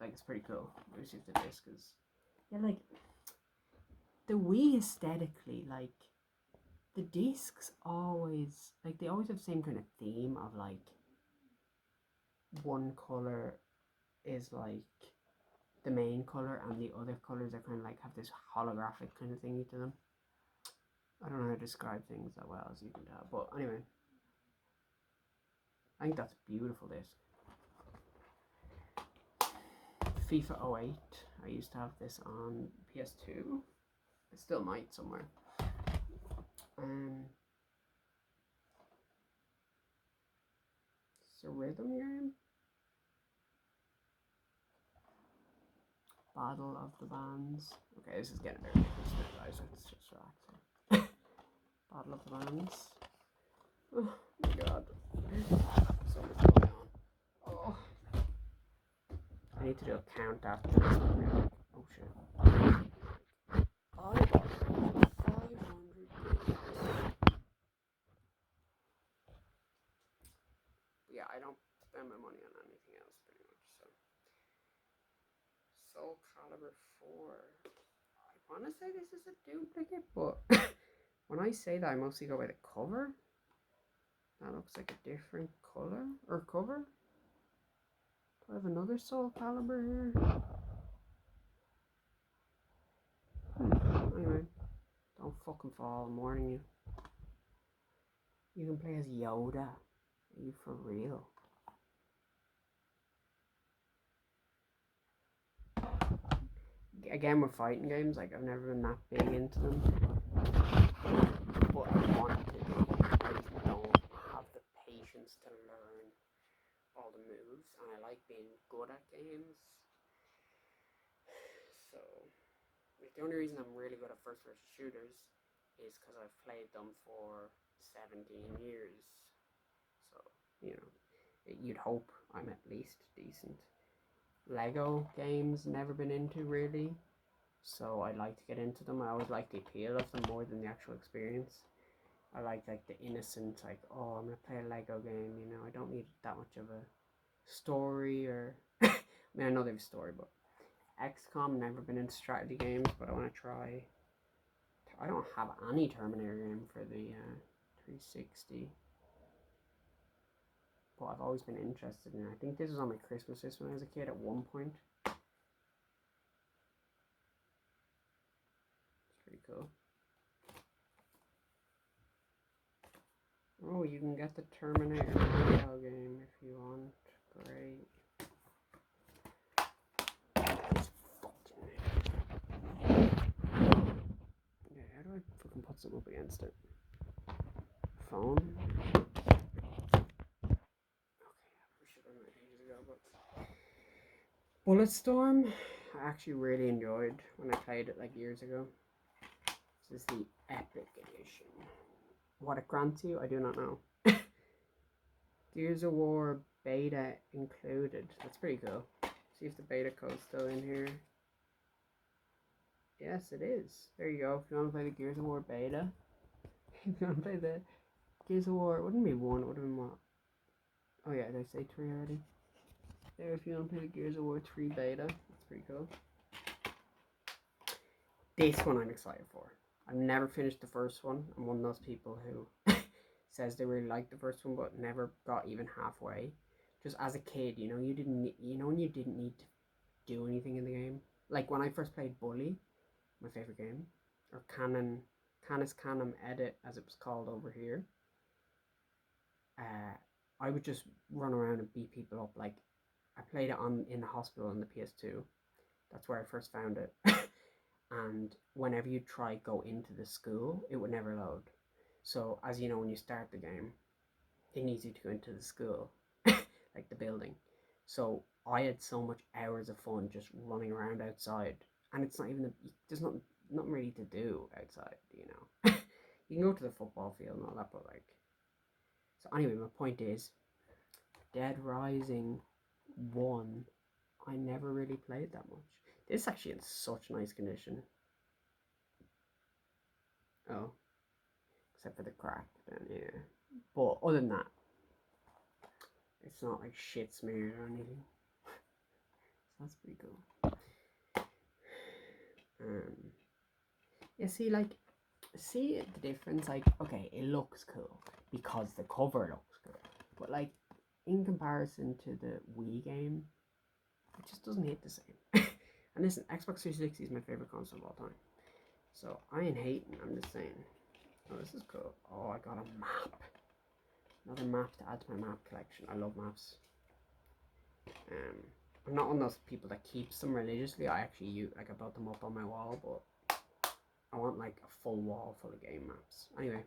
like, it's pretty cool. Let me see if the disc is... Yeah, like, the Wii aesthetically, like, the discs always, like, they always have the same kind of theme of, like, one colour is, like, the main colour, and the other colours are kind of, like, have this holographic kind of thingy to them. I don't know how to describe things that well, as you can tell, but anyway. I think that's a beautiful disc. FIFA 08, I used to have this on PS2. I still might somewhere. It's a rhythm game. Battle of the Bands. Okay, this is getting very ridiculous now, guys. Let's just relax. Battle of the Bands. Oh my god. So much going on. Oh. I need to do a count after this. Oh shit. I got 500 yeah, I don't spend my money on anything else pretty much, so. Soul Calibur 4. I want to say this is a duplicate, but when I say that, I mostly go by the cover. That looks like a different color or cover. Do I have another Soul Calibur here? Anyway, don't fucking fall, I'm warning you. You can play as Yoda. Are you for real? Again, with fighting games, like, I've never been that big into them. But I want to. I just don't have the patience to learn all the moves, and I like being good at games. So, like, the only reason I'm really good at first-person shooters is because I've played them for 17 years. So, you know, you'd hope I'm at least decent. Lego games, never been into really, so I'd like to get into them. I always like the appeal of them more than the actual experience. I like the innocent, like, oh, I'm gonna play a Lego game, you know, I don't need that much of a story or I mean, I know they have a story, but XCOM, never been into strategy games, but I want to try. I don't have any Terminator game for the 360, but I've always been interested in it. I think this was on my Christmas list when I was a kid at one point. It's pretty cool. Oh, you can get the Terminator game if you want. Great. Yeah, how do I fucking put something up against it? Phone? Okay, I should have done that ages ago, but Bulletstorm, I actually really enjoyed when I played it like years ago. This is the Epic Edition. What it grants you, I do not know. Gears of War beta included. That's pretty cool. See if the beta code's still in here. Yes, it is. There you go. If you want to play the Gears of War beta, if you want to play the Gears of War, it wouldn't be 1, it would have been what? Oh yeah, did I say 3 already? There, if you want to play the Gears of War 3 beta, that's pretty cool. This one I'm excited for. I've never finished the first one. I'm one of those people who says they really liked the first one but never got even halfway. Just as a kid, you know, when you didn't need to do anything in the game. Like when I first played Bully, my favorite game, or Canis Canem Edit as it was called over here. I would just run around and beat people up. Like I played it in the hospital on the PS2. That's where I first found it. And whenever you try go into the school, it would never load. So as you know, when you start the game, it needs you to go into the school, like the building. So I had so much hours of fun just running around outside, and it's not even there's nothing really to do outside, you know. You can go to the football field and all that, but like. So anyway, my point is, Dead Rising 1, I never really played that much. This is actually in such nice condition. Oh, except for the crack, then yeah. But other than that, it's not like shit smeared or anything. So that's pretty cool. Yeah, see the difference? Like, okay, it looks cool because the cover looks cool, but like in comparison to the Wii game, it just doesn't hit the same. And listen, Xbox 360 is my favorite console of all time, so I ain't hating. I'm just saying, oh, this is cool. Oh, I got a map, another map to add to my map collection. I love maps. I'm not one of those people that keeps them religiously. I actually use, like, I bought them up on my wall, but I want like a full wall full of game maps. Anyway,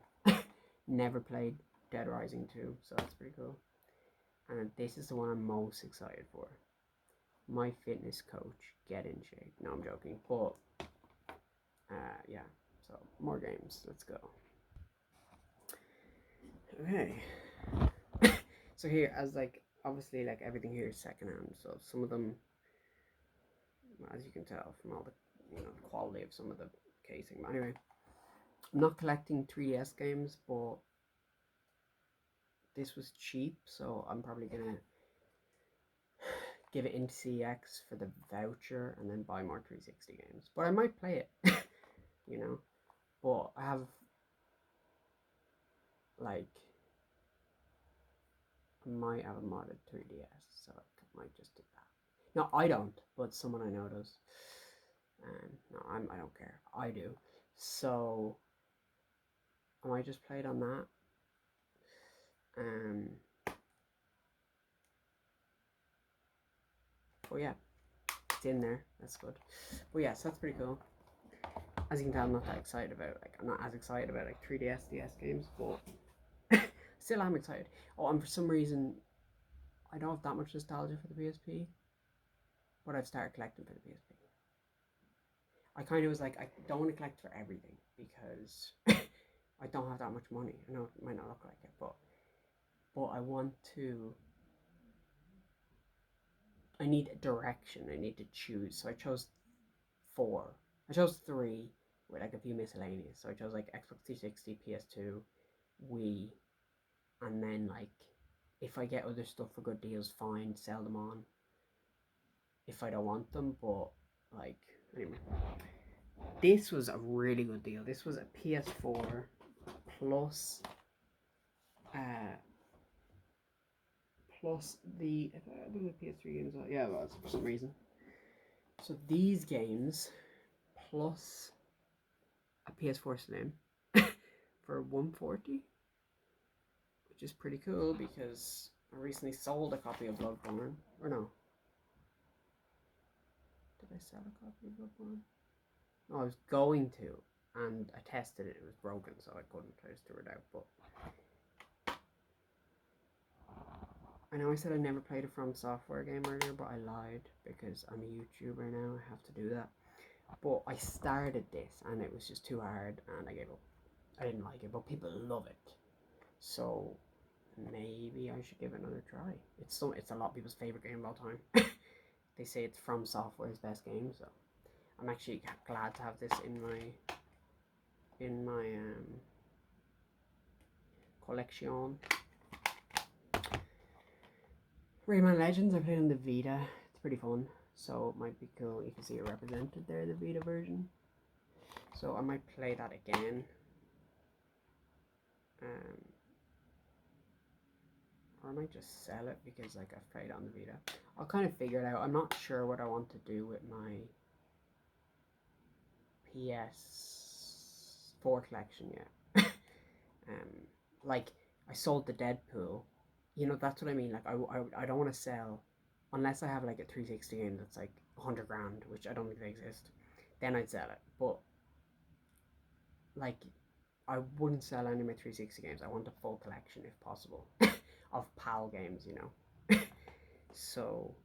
never played Dead Rising 2, so that's pretty cool. And this is the one I'm most excited for. My fitness coach, get in shape. No, I'm joking, but yeah. So more games. Let's go. Okay. So here, as like obviously like everything here is secondhand, so some of them, as you can tell from all the the quality of some of the casing. But anyway, I'm not collecting 3DS games, but this was cheap, so I'm probably gonna give it into CX for the voucher and then buy more 360 games. But I might play it, you know. But I have like I might have a modded 3DS, so I might just do that. No, I don't, but someone I know does. And no, I don't care. I do. So I might just play it on that. But yeah, it's in there. That's good. But yeah, so that's pretty cool. As you can tell, I'm not that excited about I'm not as excited about like 3DS DS games, but still I'm excited. Oh, and for some reason I don't have that much nostalgia for the PSP, but I've started collecting for the PSP. I kind of was like, I don't want to collect for everything because I don't have that much money. I know it might not look like it, but I want to. I need a direction. I need to choose. So I chose 4. I chose 3 with like a few miscellaneous. So I chose like Xbox 360, PS2, Wii, and then like if I get other stuff for good deals, fine, sell them on. If I don't want them, but like anyway, this was a really good deal. This was a PS4 plus uh plus the PS3 games. Yeah, it was for some reason. So these games plus a PS4 Slim for 140, which is pretty cool because I recently sold a copy of Bloodborne. Or no, did I sell a copy of Bloodborne? No, I was going to, and I tested it. It was broken, so I couldn't. I just threw it out. But I know I said I never played a From Software game earlier, but I lied because I'm a YouTuber now. I have to do that. But I started this, and it was just too hard, and I gave up. I didn't like it, but people love it. So maybe I should give it another try. It's a lot of people's favorite game of all time. They say it's From Software's best game, so I'm actually glad to have this in my collection. Rayman Legends I played on the Vita. It's pretty fun, so it might be cool. You can see it represented there, the Vita version. So I might play that again. Or I might just sell it because like I've played it on the Vita. I'll kind of figure it out. I'm not sure what I want to do with my PS4 collection yet. Like I sold the Deadpool. That's what I mean. Like I don't want to sell unless I have like a 360 game that's like 100 grand, which I don't think they exist. Then I'd sell it. But like I wouldn't sell any of my 360 games. I want a full collection if possible of PAL games, So,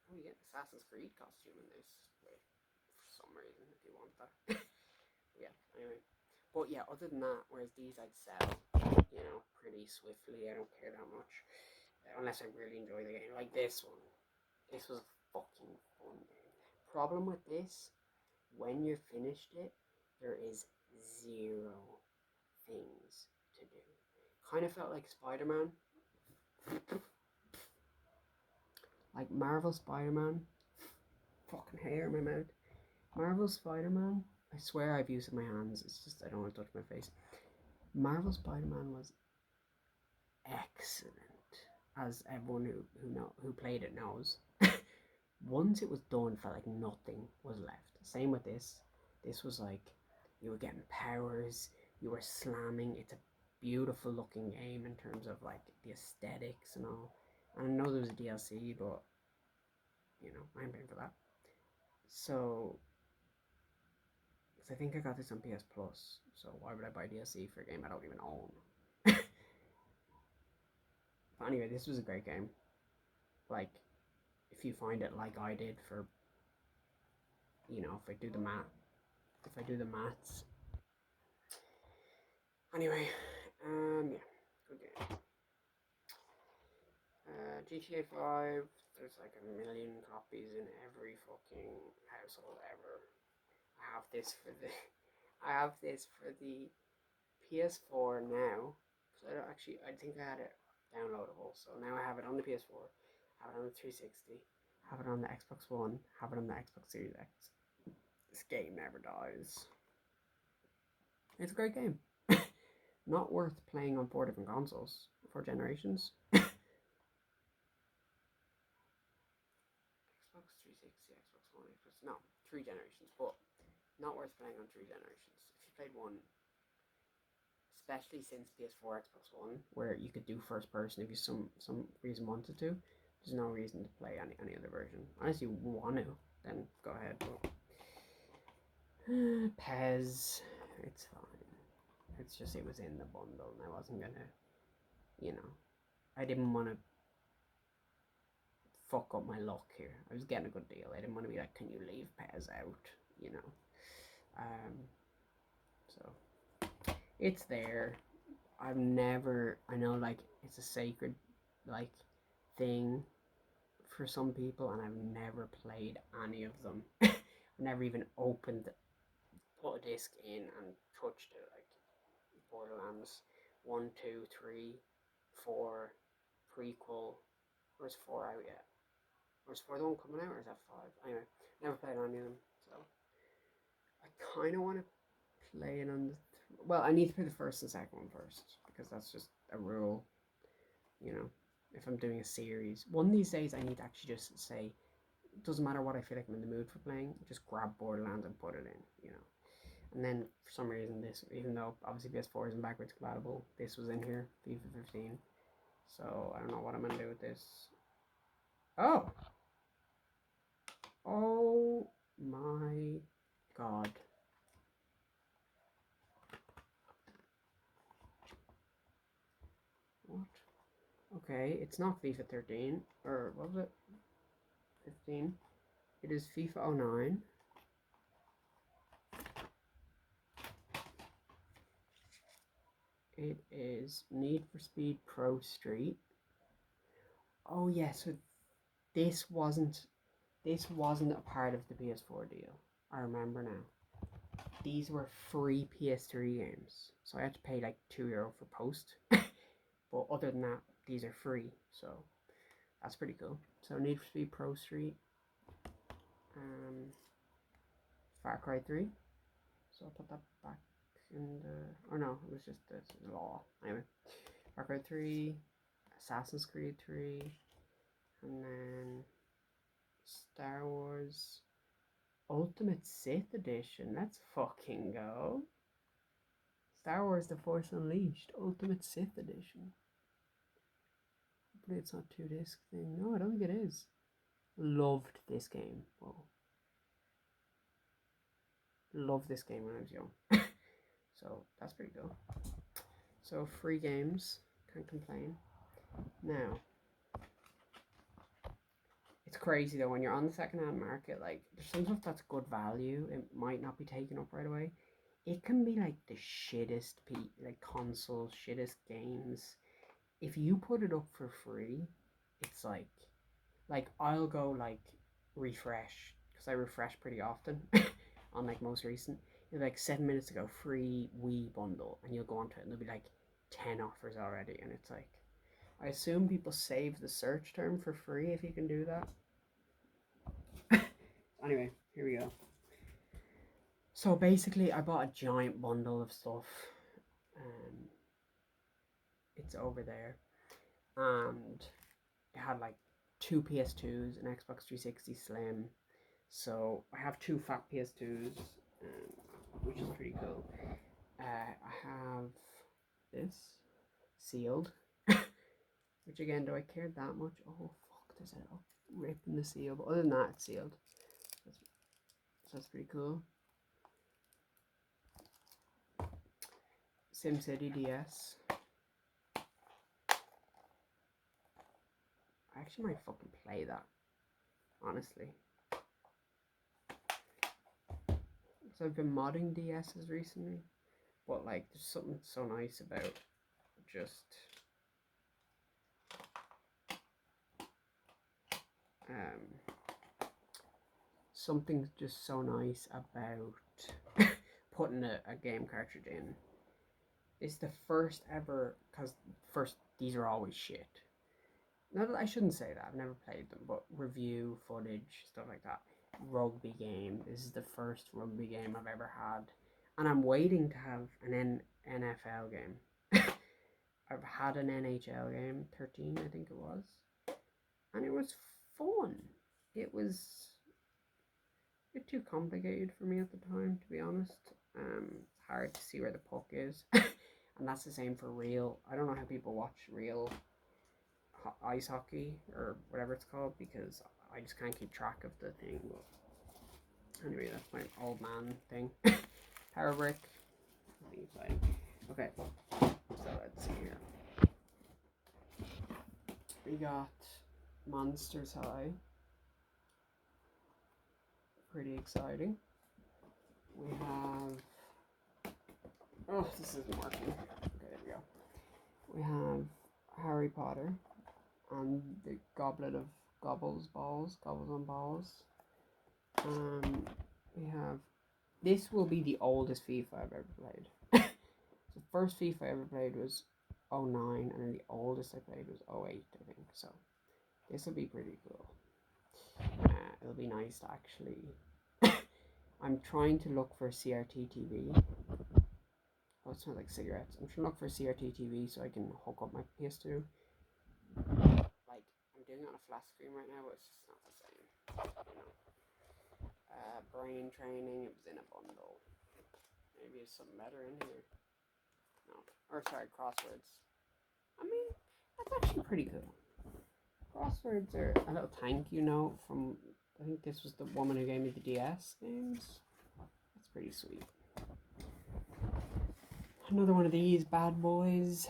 oh, you get an Assassin's Creed costume in this. Wait, for some reason, if you want that. Yeah, anyway. But yeah, other than that, whereas these I'd sell, pretty swiftly. I don't care that much. Unless I really enjoy the game. Like this one. This was a fucking fun game. Problem with this, when you're finished it, there is zero things to do. Kind of felt like Spider-Man. Like Marvel Spider-Man. Fucking hair in my mouth. Marvel Spider-Man. I swear I've used it in my hands. It's just I don't want to touch my face. Marvel Spider-Man was excellent, as everyone who played it knows. Once it was done, felt like nothing was left. Same with this. This was like you were getting powers, you were slamming. It's a beautiful looking game in terms of like the aesthetics and all. And I know there was a DLC, but you know I ain't paying for that. So, because I think I got this on PS Plus, so why would I buy DLC for a game I don't even own? But anyway, this was a great game. Like, if you find it like I did for, you know, if I do the maths. Anyway, yeah, good game. GTA 5, there's like a million copies in every fucking household ever. I have this for the, I have this for the PS4 now. Cause I think I had it downloadable. So now I have it on the PS4, have it on the 360, have it on the Xbox One, have it on the Xbox Series X. This game never dies. It's a great game. Not worth playing on 4 different consoles, 4 generations. Xbox 360, Xbox One, Xbox... No, 3 generations, but not worth playing on 3 generations. If you played one, especially since PS4, Xbox One, where you could do first person if you some reason wanted to, there's no reason to play any other version. Unless you want to, then go ahead. But Pez, it's fine. It's just it was in the bundle and I wasn't gonna, you know, I didn't want to fuck up my luck here. I was getting a good deal. I didn't want to be like, can you leave Pez out, you know. So it's there. I know like it's a sacred like thing for some people, and I've never played any of them. I've never even put a disc in and touched it. Like Borderlands 1, 2, 3, 4, prequel. Where's 4 out yet? Where's 4 the one coming out, or is that 5? Anyway, never played any of them, so I kind of want to play it on the... Well, I need to play the first and second one first, because that's just a rule, you know, if I'm doing a series. One of these days I need to actually just say, it doesn't matter what I feel like I'm in the mood for playing, just grab Borderlands and put it in, you know. And then, for some reason, this, even though obviously PS4 isn't backwards compatible, this was in here, FIFA 15. So, I don't know what I'm going to do with this. Oh! Oh my god. What? Okay, it's not FIFA 13, or what was it? 15. It is FIFA 09. It is Need for Speed Pro Street. Oh yeah, so this wasn't a part of the PS4 deal. I remember now. These were free PS3 games, so I had to pay like €2 for post. But other than that, these are free, so that's pretty cool. So Need for Speed Pro Street, Far Cry 3. So I'll put that back in the... Or no, it was just the law. Anyway, Far Cry 3, Assassin's Creed 3, and then Star Wars Ultimate Sith Edition. Let's fucking go. Star Wars The Force Unleashed Ultimate Sith Edition. Hopefully it's not 2-disc thing. No, I don't think it is. Loved this game. Whoa. Loved this game when I was young. So that's pretty cool. So free games, can't complain. Now, it's crazy though when you're on the second-hand market. Like, there's some stuff that's good value. It might not be taken up right away. It can be like the shittest like consoles, shittest games. If you put it up for free, it's like I'll go like refresh, because I refresh pretty often on like most recent. It'll be like 7 minutes ago, free Wii bundle, and you'll go onto it, and there'll be like 10 offers already, and it's like, I assume people save the search term for free if you can do that. Anyway, here we go. So basically, I bought a giant bundle of stuff. It's over there, and it had like two PS2s, an Xbox 360 Slim. So I have two fat PS2s, which is pretty cool. I have this sealed, which again, do I care that much? Oh fuck, there's a rip in the seal, but other than that, it's sealed. So that's pretty cool. SimCity DS. I actually might fucking play that, honestly. So I've been modding DSs recently, but like there's something so nice about just something just so nice about putting a game cartridge in. It's the first ever, because first, these are always shit. No, I shouldn't say that, I've never played them, but review footage, stuff like that. Rugby game, this is the first rugby game I've ever had, and I'm waiting to have an NFL game. I've had an NHL game, 13 I think it was, and it was fun. It was a bit too complicated for me at the time, to be honest. It's hard to see where the puck is. And that's the same for real. I don't know how people watch real ice hockey or whatever it's called, because I just can't keep track of the thing. But anyway, that's my old man thing. Power brick. Nothing exciting. Okay, so let's see here. We got Monsters High. Pretty exciting. We have... Oh, this isn't working. Okay, there we go. We have Harry Potter and the Goblet of Gobbles on Balls. We have... This will be the oldest FIFA I've ever played. The first FIFA I ever played was 09, and then the oldest I played was 08, I think. So this will be pretty cool. It'll be nice to actually... I'm trying to look for CRT TV. Oh, it smells like cigarettes. I'm trying to look for CRT TV so I can hook up my PS2. Like, I'm doing it on a flat screen right now, but it's just not the same. You know. Brain training, it was in a bundle. Maybe there's something better in here. No. Or sorry, crosswords. I mean, that's actually pretty cool. Crosswords are a little thank you note from, I think this was the woman who gave me the DS games. That's pretty sweet. Another one of these bad boys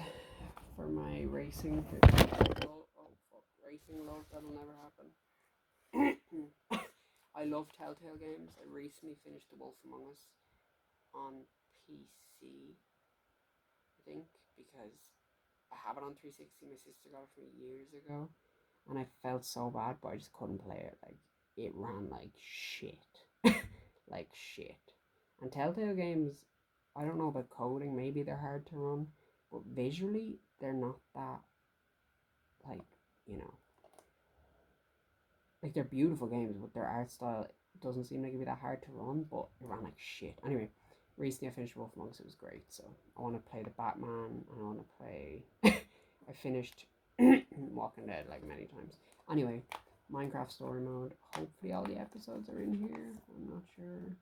for my racing. Oh fuck, racing love, that'll never happen. I love Telltale games. I recently finished The Wolf Among Us on PC, I think, because I have it on 360. My sister got it for me years ago, and I felt so bad, but I just couldn't play it. Like, it ran like shit. Like shit. And Telltale games, I don't know about coding, maybe they're hard to run, but visually, they're not that, like, you know, like, they're beautiful games, but their art style doesn't seem like it'd be that hard to run, but it ran like shit. Anyway, recently I finished Wolf Among Us, it was great, so I want to play the Batman, and I want to play... I finished Walking Dead like many times. Anyway, Minecraft story mode. Hopefully all the episodes are in here. I'm not sure.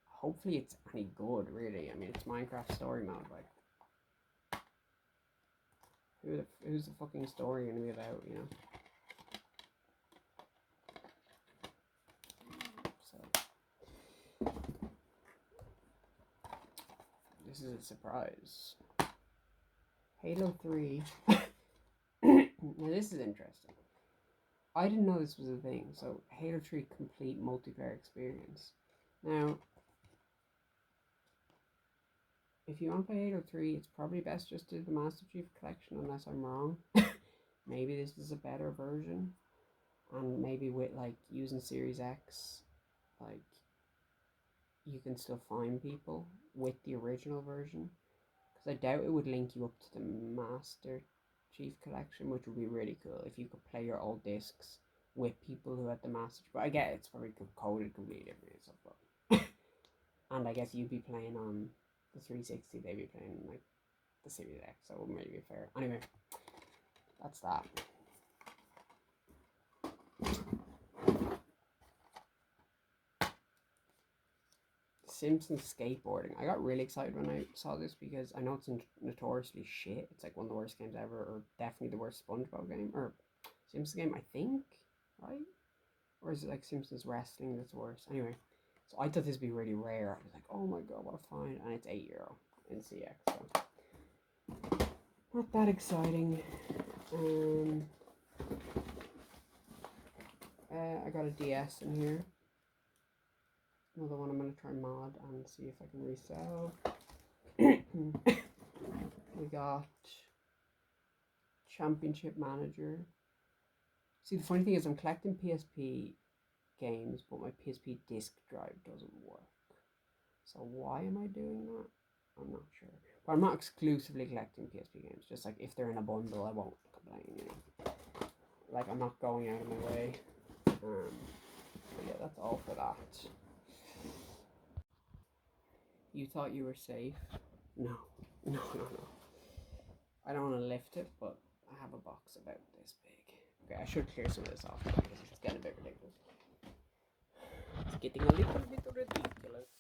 Hopefully it's any good, really. I mean, it's Minecraft story mode. Like, who's the fucking story gonna be about, you know? So, this is a surprise. Halo 3. Now this is interesting. I didn't know this was a thing. So Halo 3 complete multiplayer experience. Now, if you want to play Halo 3, it's probably best just to do the Master Chief Collection, unless I'm wrong. Maybe this is a better version. And maybe with, like, using Series X, like, you can still find people with the original version. Because I doubt it would link you up to the Master Chief Collection, which would be really cool if you could play your old discs with people who had the Master. But I get it's probably coded completely differently and stuff. But and I guess you'd be playing on the 360, they'd be playing like the Series X, so it wouldn't really be fair. Anyway, that's that. Simpsons skateboarding. I got really excited when I saw this because I know it's notoriously shit. It's like one of the worst games ever, or definitely the worst SpongeBob game, or Simpsons game, I think, right? Or is it like Simpsons Wrestling that's worse? Anyway, so I thought this would be really rare. I was like, oh my god, what a find. And it's €8 in CX, so not that exciting. I got a DS in here. Another one I'm going to try mod and see if I can resell. We got Championship Manager. See, the funny thing is I'm collecting PSP games, but my PSP disc drive doesn't work. So why am I doing that? I'm not sure. But I'm not exclusively collecting PSP games. Just like if they're in a bundle, I won't complain, you know. Like I'm not going out of my way. But yeah, that's all for that. You thought you were safe? No. I don't want to lift it, but I have a box about this big. Okay, I should clear some of this off because it's getting a bit ridiculous. It's getting a little bit ridiculous.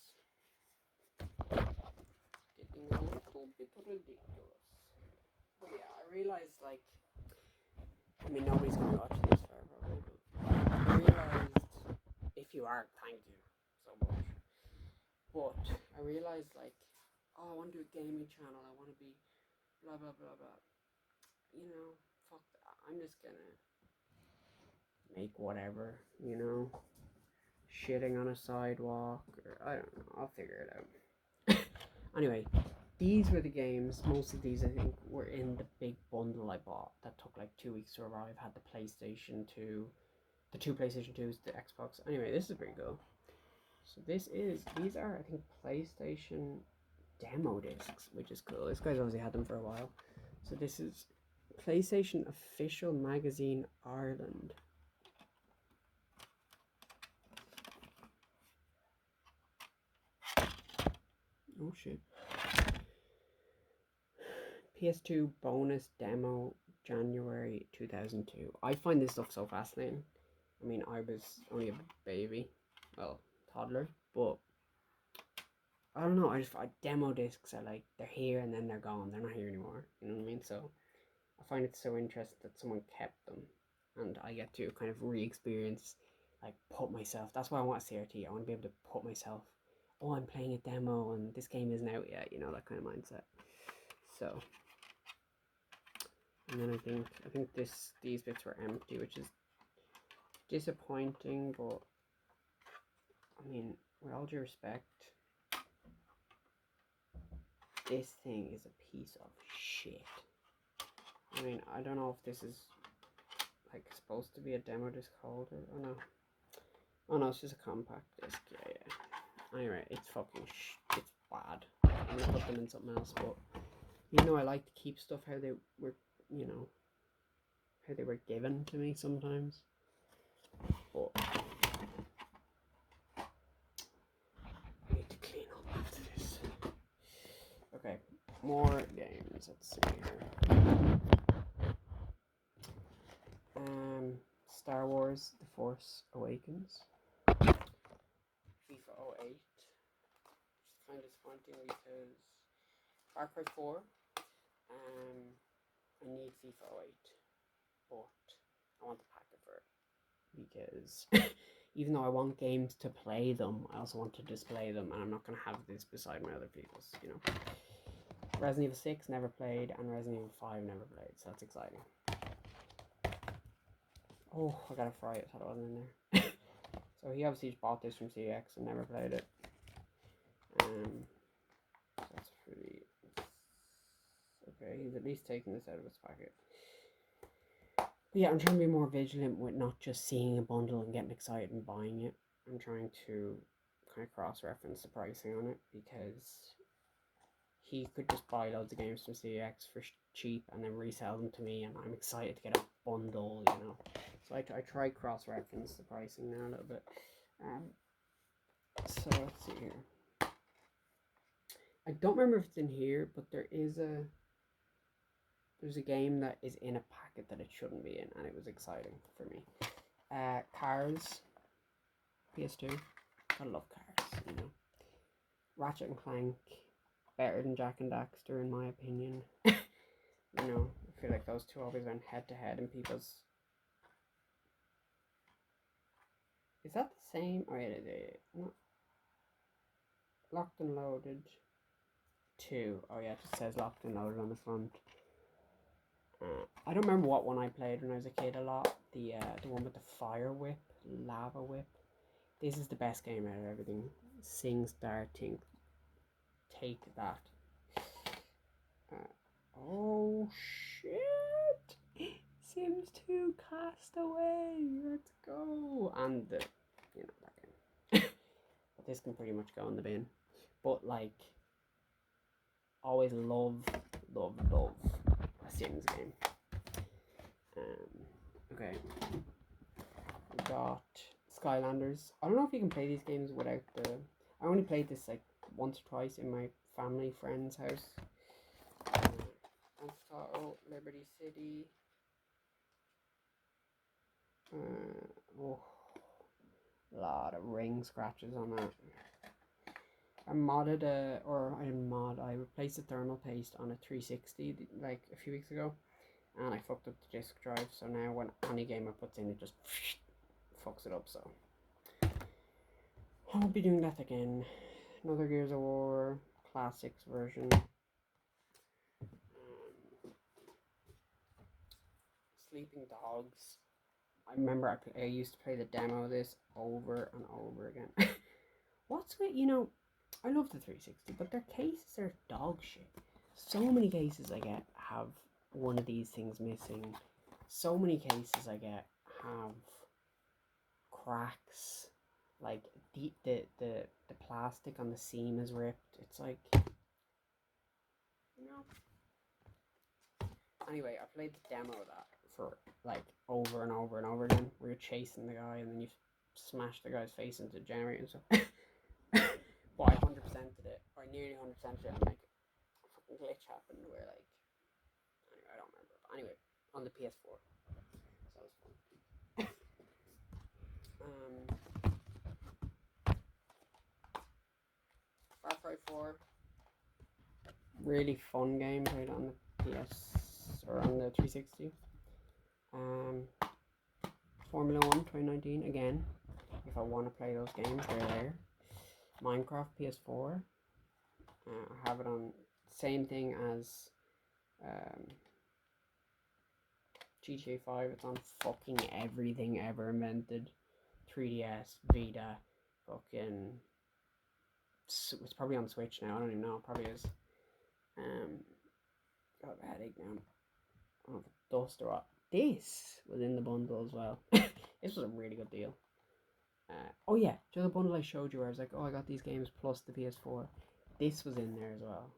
But yeah, I realized, like, I mean, nobody's going to watch this far, probably, but I realized, if you are, thank you so much. But I realized, like, oh, I want to do a gaming channel, I want to be blah, blah, blah, blah. You know, fuck that. I'm just going to make whatever, you know, shitting on a sidewalk, or I don't know, I'll figure it out. Anyway, these were the games. Most of these, I think, were in the big bundle I bought that took like 2 weeks to arrive. Had the PlayStation 2, the two PlayStation 2s, the Xbox. Anyway, this is pretty cool. So these are, I think, PlayStation demo discs, which is cool. This guy's obviously had them for a while. So this is PlayStation Official Magazine Ireland. Oh shit. PS2 bonus demo January 2002. I find this stuff so fascinating. I mean, I was only a baby, well, toddler, but I don't know. I demo discs are like they're here and then they're gone. They're not here anymore. You know what I mean? So I find it so interesting that someone kept them, and I get to kind of re-experience, like put myself. That's why I want a CRT. I want to be able to put myself. Oh, I'm playing a demo and this game isn't out yet. You know, that kind of mindset. So. And then I think these bits were empty, which is disappointing, but I mean, with all due respect, this thing is a piece of shit. I mean, I don't know if this is like supposed to be a demo disc holder or no. Oh no, it's just a compact disc. Yeah. Anyway, it's fucking it's bad. I'm gonna put them in something else, but you know, I like to keep stuff how they were, you know, how they were given to me sometimes. But I need to clean up after this. Okay, more games. Let's see here. Star Wars: The Force Awakens. FIFA 08. Which is kind of disappointing because Far Cry 4. I need FIFA 08, but I want the packet for it because even though I want games to play them, I also want to display them, and I'm not going to have this beside my other people's, you know. Resident Evil 6 never played, and Resident Evil 5 never played, so that's exciting. Oh, I gotta fry it, I thought it wasn't in there. So he obviously just bought this from CX and never played it. So that's pretty... Okay, he's at least taking this out of his packet. But yeah, I'm trying to be more vigilant with not just seeing a bundle and getting excited and buying it. I'm trying to kind of cross-reference the pricing on it, because he could just buy loads of games from CEX for cheap and then resell them to me, and I'm excited to get a bundle, you know. So I try cross-reference the pricing now a little bit. So let's see here. I don't remember if it's in here, but there's a game that is in a packet that it shouldn't be in, and it was exciting for me. Cars, PS2. I love Cars, you know. Ratchet and Clank, better than Jak and Daxter in my opinion. You know, I feel like those two always went head to head in people's. Is that the same? Oh yeah, no. Locked and Loaded 2. Oh yeah, it just says Locked and Loaded on the front. I don't remember what one I played when I was a kid a lot. The one with the fire whip, lava whip. This is the best game out of everything. SingStar Think. Take that. Oh shit! Sims 2 Castaway. Let's go. And that game. But this can pretty much go in the bin. But like, always love a Sims game. Okay. We got Skylanders. I don't know if you can play these games without the. I only played this like once or twice in my family friend's house. Auto, Liberty City. A lot of ring scratches on that. I modded I replaced the thermal paste on a 360 like a few weeks ago, and I fucked up the disk drive, so now when any game I put in, it just fucks it up, so I won't be doing that again. Another Gears of War Classics version. Sleeping Dogs. I remember I used to play the demo of this over and over again. What's with, you know, I love the 360, but their cases are dog shit. So many cases I get have one of these things missing. So many cases I get have cracks. Like the plastic on the seam is ripped. It's like, you know. Anyway, I played the demo of that for like over and over and over again, where you're chasing the guy and then you smash the guy's face into the generator and stuff. But I 100%ed it, or nearly 100%ed it, and like a fucking glitch happened where like, anyway, I don't remember. But anyway, on the PS4, so that was fun. Far Cry 4, really fun game, played on the PS or on the 360. Formula 1 2019 again. If I want to play those games, they're there. Minecraft PS4. I have it on same thing as GTA 5. It's on fucking everything ever invented. 3DS, Vita, fucking. It's probably on Switch now. I don't even know. It probably is. Got a headache now. I don't know if it's dust or what. This was in the bundle as well. This was a really good deal. Oh yeah, the other bundle I showed you where I was like, oh, I got these games plus the PS4. This was in there as well.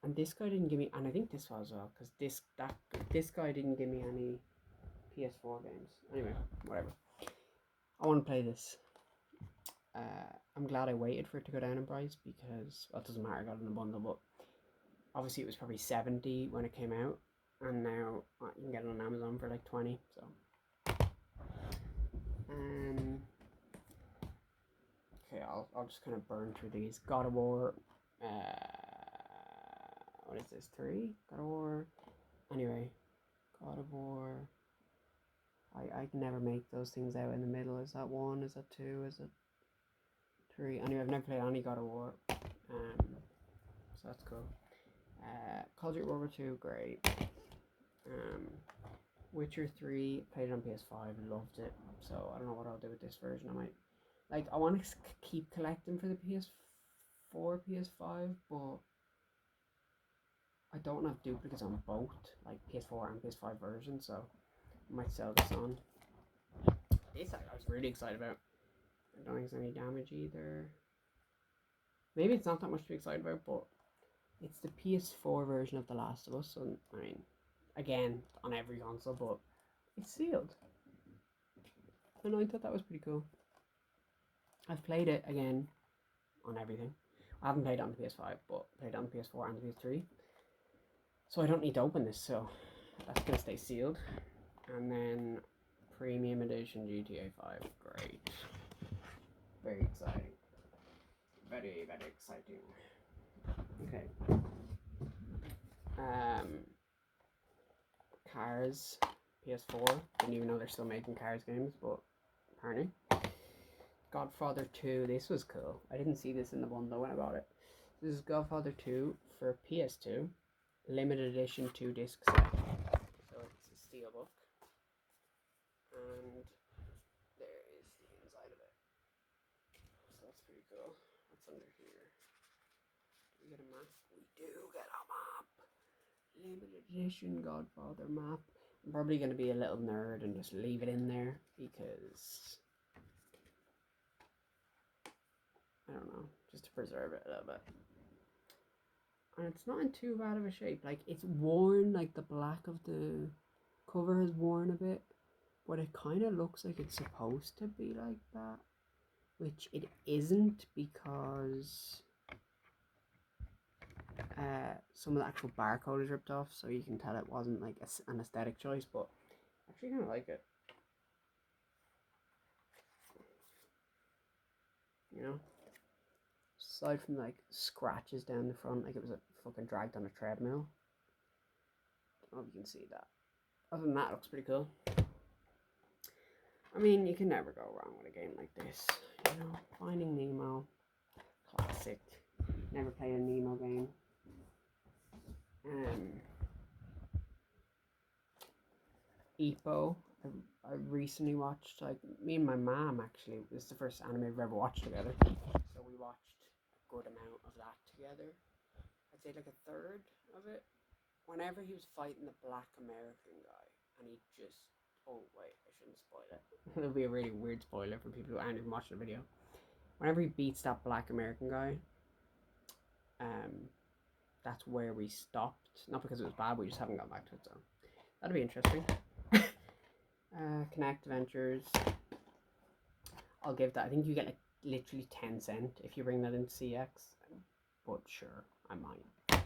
And this guy didn't give me, and I think this was as well, because this guy didn't give me any PS4 games. Anyway, whatever. I want to play this. I'm glad I waited for it to go down in price, because, well, it doesn't matter, I got it in a bundle, but obviously it was probably 70 when it came out, and now you can get it on Amazon for like 20, so. Okay, I'll just kind of burn through these. God of War, what is this, 3? God of War, anyway, God of War, I can never make those things out in the middle. Is that 1, is that 2, is it 3? Anyway, I've never played any God of War, so that's cool. Call of Duty World War 2, great. Witcher 3, played it on PS5, loved it, so I don't know what I'll do with this version. I might, like, I want to keep collecting for the PS4, PS5, but I don't have duplicates on both, like PS4 and PS5 versions, so I might sell this on. This I was really excited about. I don't think it's any damage either. Maybe it's not that much to be excited about, but it's the PS4 version of The Last of Us. So, I mean, again, on every console, but it's sealed. And I thought that was pretty cool. I've played it again on everything. I haven't played it on the PS5, but played it on the PS4 and the PS3. So I don't need to open this, so that's going to stay sealed. And then Premium Edition GTA 5. Great. Very exciting. Very, very exciting. Okay. Cars PS4. Didn't even know they're still making Cars games, but apparently. Godfather 2. This was cool. I didn't see this in the bundle when I bought it. This is Godfather 2 for PS2. Limited edition 2-disc set. So it's a steelbook. And there is the inside of it. So that's pretty cool. What's under here? Do we get a map? We do get a map. Limited edition Godfather map. I'm probably going to be a little nerd and just leave it in there because I don't know, just to preserve it a little bit. And it's not in too bad of a shape. Like, it's worn, like the black of the cover has worn a bit, but it kind of looks like it's supposed to be like that, which it isn't because some of the actual barcode is ripped off, so you can tell it wasn't like an aesthetic choice, but I actually kind of like it. You know? Aside from like scratches down the front, like it was fucking dragged on a treadmill. I don't know if you can see that. Other than that, it looks pretty cool. I mean, you can never go wrong with a game like this. You know, Finding Nemo, classic. Never played a Nemo game. Ippo. I recently watched, like, me and my mom actually, this is the first anime we've ever watched together. So we watched a good amount of that together. I'd say like a third of it. Whenever he was fighting the black American guy, and he just, oh wait, I shouldn't spoil it. It'll be a really weird spoiler for people who aren't even watching the video. Whenever he beats that black American guy, that's where we stopped. Not because it was bad, we just haven't gone back to it, so that'll be interesting. Connect Ventures. I'll give that. I think you get like literally 10 cents if you bring that into CX. But sure, I might.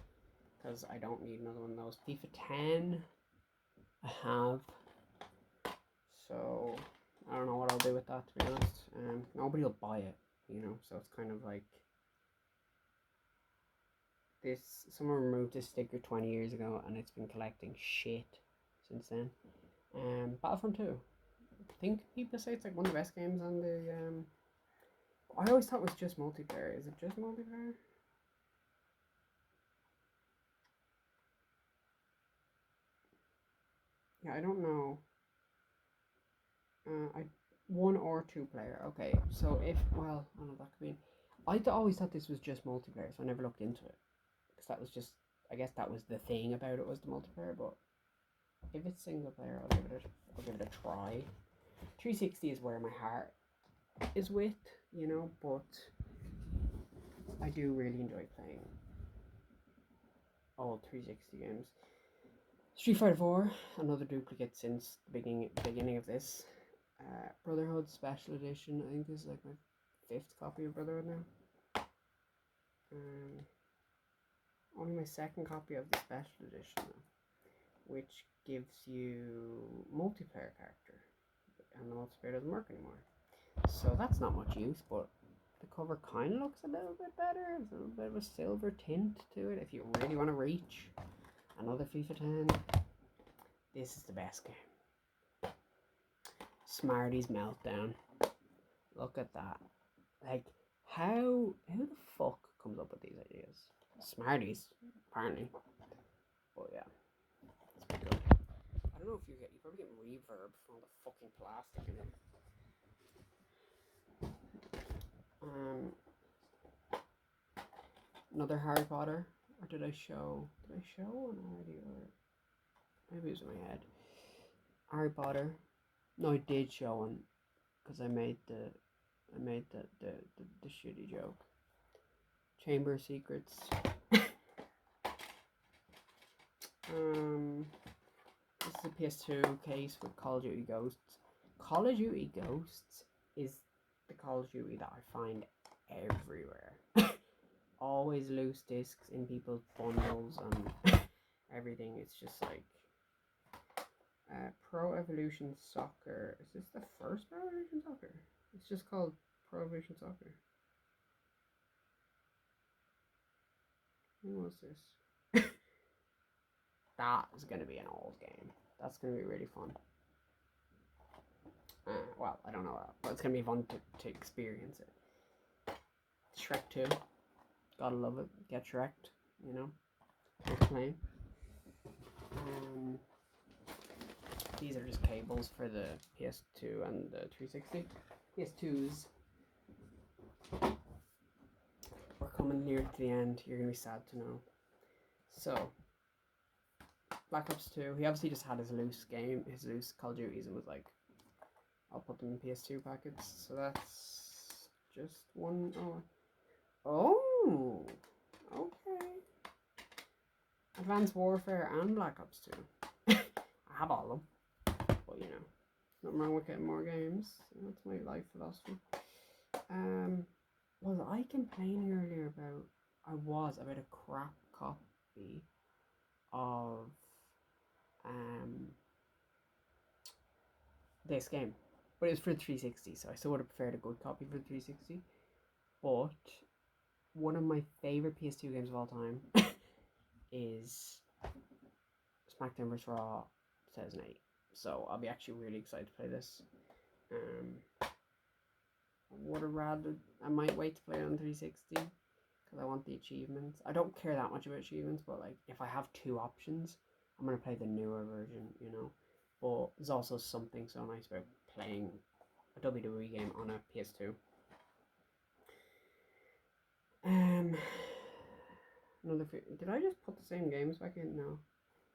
Because I don't need another one of those. FIFA 10 I have. So I don't know what I'll do with that, to be honest. Nobody will buy it, you know, so it's kind of like this. Someone removed this sticker 20 years ago and it's been collecting shit since then. Battlefront 2. I think people say it's like one of the best games on the I always thought it was just multiplayer. Is it just multiplayer? Yeah, I don't know. I 1 or 2 player. Okay, so if, well, I don't know, that could be. Always thought this was just multiplayer, so I never looked into it because that was just, I guess that was the thing about it, was the multiplayer. But if it's single player, I'll give it a try. 360 is where my heart is with, you know, but I do really enjoy playing all 360 games. Street Fighter 4, another duplicate since the beginning of this. Brotherhood Special Edition. I think this is like my 5th copy of Brotherhood now. Only my 2nd copy of the Special Edition though, which gives you multiplayer character, and the multiplayer doesn't work anymore. So that's not much use, but the cover kind of looks a little bit better. There's a little bit of a silver tint to it if you really want to reach. Another FIFA 10. This is the best game. Smarties Meltdown. Look at that. Like, who the fuck comes up with these ideas? Smarties, apparently. But yeah, it's pretty good. I don't know if you probably get reverb from all the fucking plastic in it. Another Harry Potter. Or did I show one already? Or maybe it was in my head. Harry Potter. No, I did show one because I made the I made the shitty joke. Chamber of Secrets. This is a PS2 case with Call of Duty Ghosts. Call of Duty Ghosts is the Call of Duty that I find everywhere. Always loose discs in people's bundles and everything. It's just like Pro Evolution Soccer. Is this the first Pro Evolution Soccer? It's just called Pro Evolution Soccer. When was this? That is going to be an old game. That's going to be really fun. Well, I don't know that, but it's going to be fun to experience it. Shrek 2. Gotta love it. Get Shrek'd, you know. Can't complain. These are just cables for the PS2 and the 360. PS2s. We're coming near to the end. You're going to be sad to know. So, Black Ops 2. He obviously just had his loose Call of Duties and was like, I'll put them in PS2 packets. So that's just one. Oh, okay. Advanced Warfare and Black Ops 2. I have all of them. But you know, nothing wrong with getting more games. That's my life philosophy. Was I complaining earlier about a crap copy of this game, but it was for the 360, so I still would have preferred a good copy for the 360. But one of my favorite PS2 games of all time is SmackDown vs. Raw 2008. So I'll be actually really excited to play this. I might wait to play it on 360 because I want the achievements. I don't care that much about achievements, but like if I have two options, I'm gonna play the newer version, you know. But there's also something so nice about playing a WWE game on a PS2. Did I just put the same games back in? No.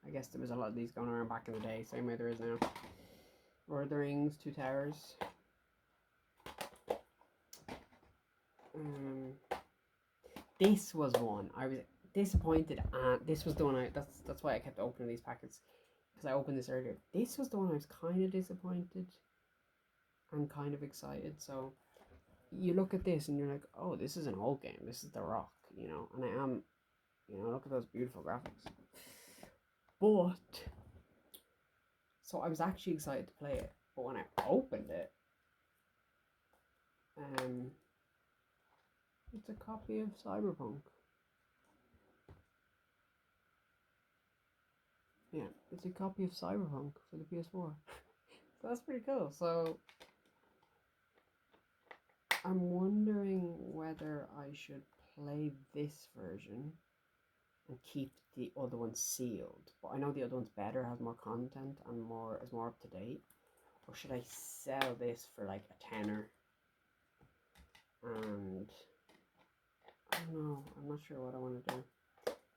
I guess there was a lot of these going around back in the day, same way there is now. Lord of the Rings, Two Towers. This was one I was disappointed, and this was the one that's why I kept opening these packets, because I opened this earlier. This was the one I was kind of disappointed and kind of excited. So you look at this and you're like, oh, this is an old game. This is The Rock, you know, and I am, you know, look at those beautiful graphics. But so I was actually excited to play it, but when I opened it, it's a copy of Cyberpunk. Yeah, it's a copy of Cyberpunk for the PS4. So that's pretty cool. So I'm wondering whether I should play this version and keep the other one sealed. But I know the other one's better, has more content and is more up to date. Or should I sell this for like a tenner? And I don't know. I'm not sure what I want to do.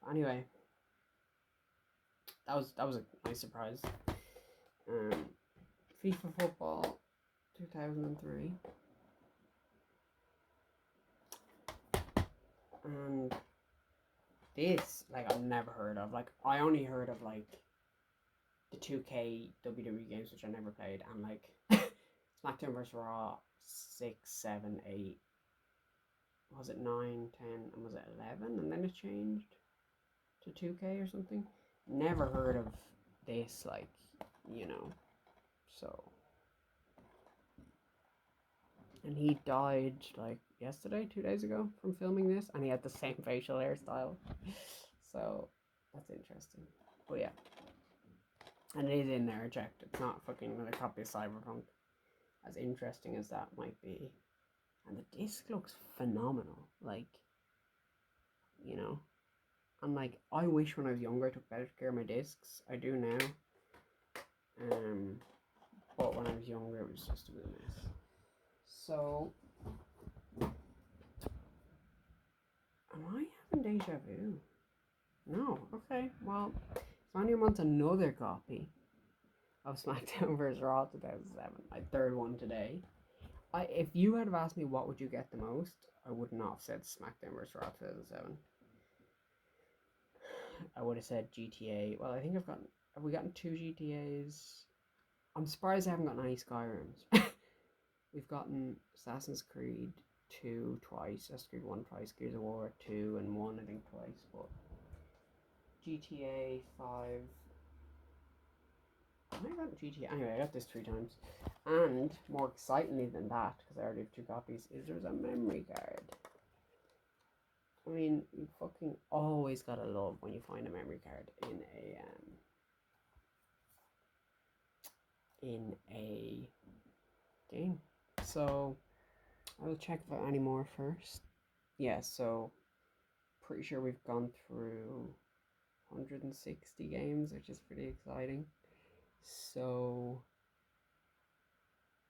Anyway, that was a nice surprise. FIFA Football 2003. And this, like, I've never heard of. Like, I only heard of, like, the 2K WWE games, which I never played, and, like, SmackDown vs. Raw 6, 7, 8, was it 9, 10, and was it 11? And then it changed to 2K or something. Never heard of this, like, you know, so. And he died, like, yesterday, 2 days ago, from filming this, and he had the same facial hairstyle. So, that's interesting. But yeah. And it is in there, checked. It's not fucking another copy of Cyberpunk. As interesting as that might be. And the disc looks phenomenal. Like, you know. And, like, I wish when I was younger I took better care of my discs. I do now. But when I was younger, it was just a bit of a mess. So, am I having deja vu? No. Okay. Well, Sonia wants another copy of SmackDown vs. Raw 2007. My third one today. if you had have asked me what would you get the most, I would not have said SmackDown vs. Raw 2007. I would have said GTA. Well, I think have we gotten 2 GTAs? I'm surprised I haven't gotten any Skyrims. We've gotten Assassin's Creed 2 twice, Assassin's Creed 1 twice, Gears of War 2 and 1 I think twice, but GTA 5. I got GTA. Anyway, I got this 3 times. And more excitingly than that, because I already have 2 copies, is there's a memory card. I mean, you fucking always gotta love when you find a memory card in a game. So I will check for any more first. Yeah, so pretty sure we've gone through 160 games, which is pretty exciting. So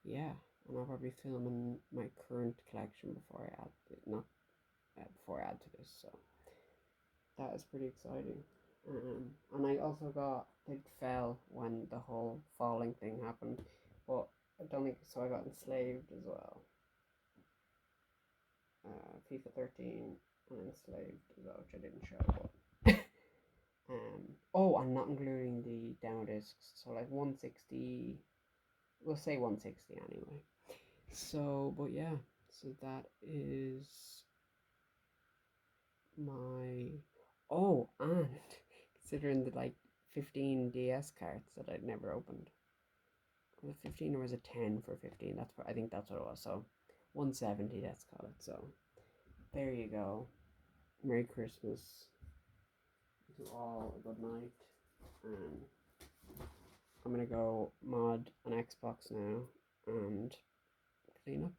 yeah, and I'll probably film in my current collection before I add it, not before I add to this. So that is pretty exciting. And I also got it fell when the whole falling thing happened, but I don't think so. I got enslaved as well. FIFA 13 and enslaved as well, which I didn't show. But oh, I'm not including the demo discs, so like 160. We'll say 160 anyway. So, but yeah, so that is my. Oh, and considering the like 15 DS cards that I'd never opened. Was it 15 or was it 10 for 15? I think that's what it was. So 170, let's call it. So there you go. Merry Christmas to all. A good night. I'm gonna go mod an Xbox now and clean up.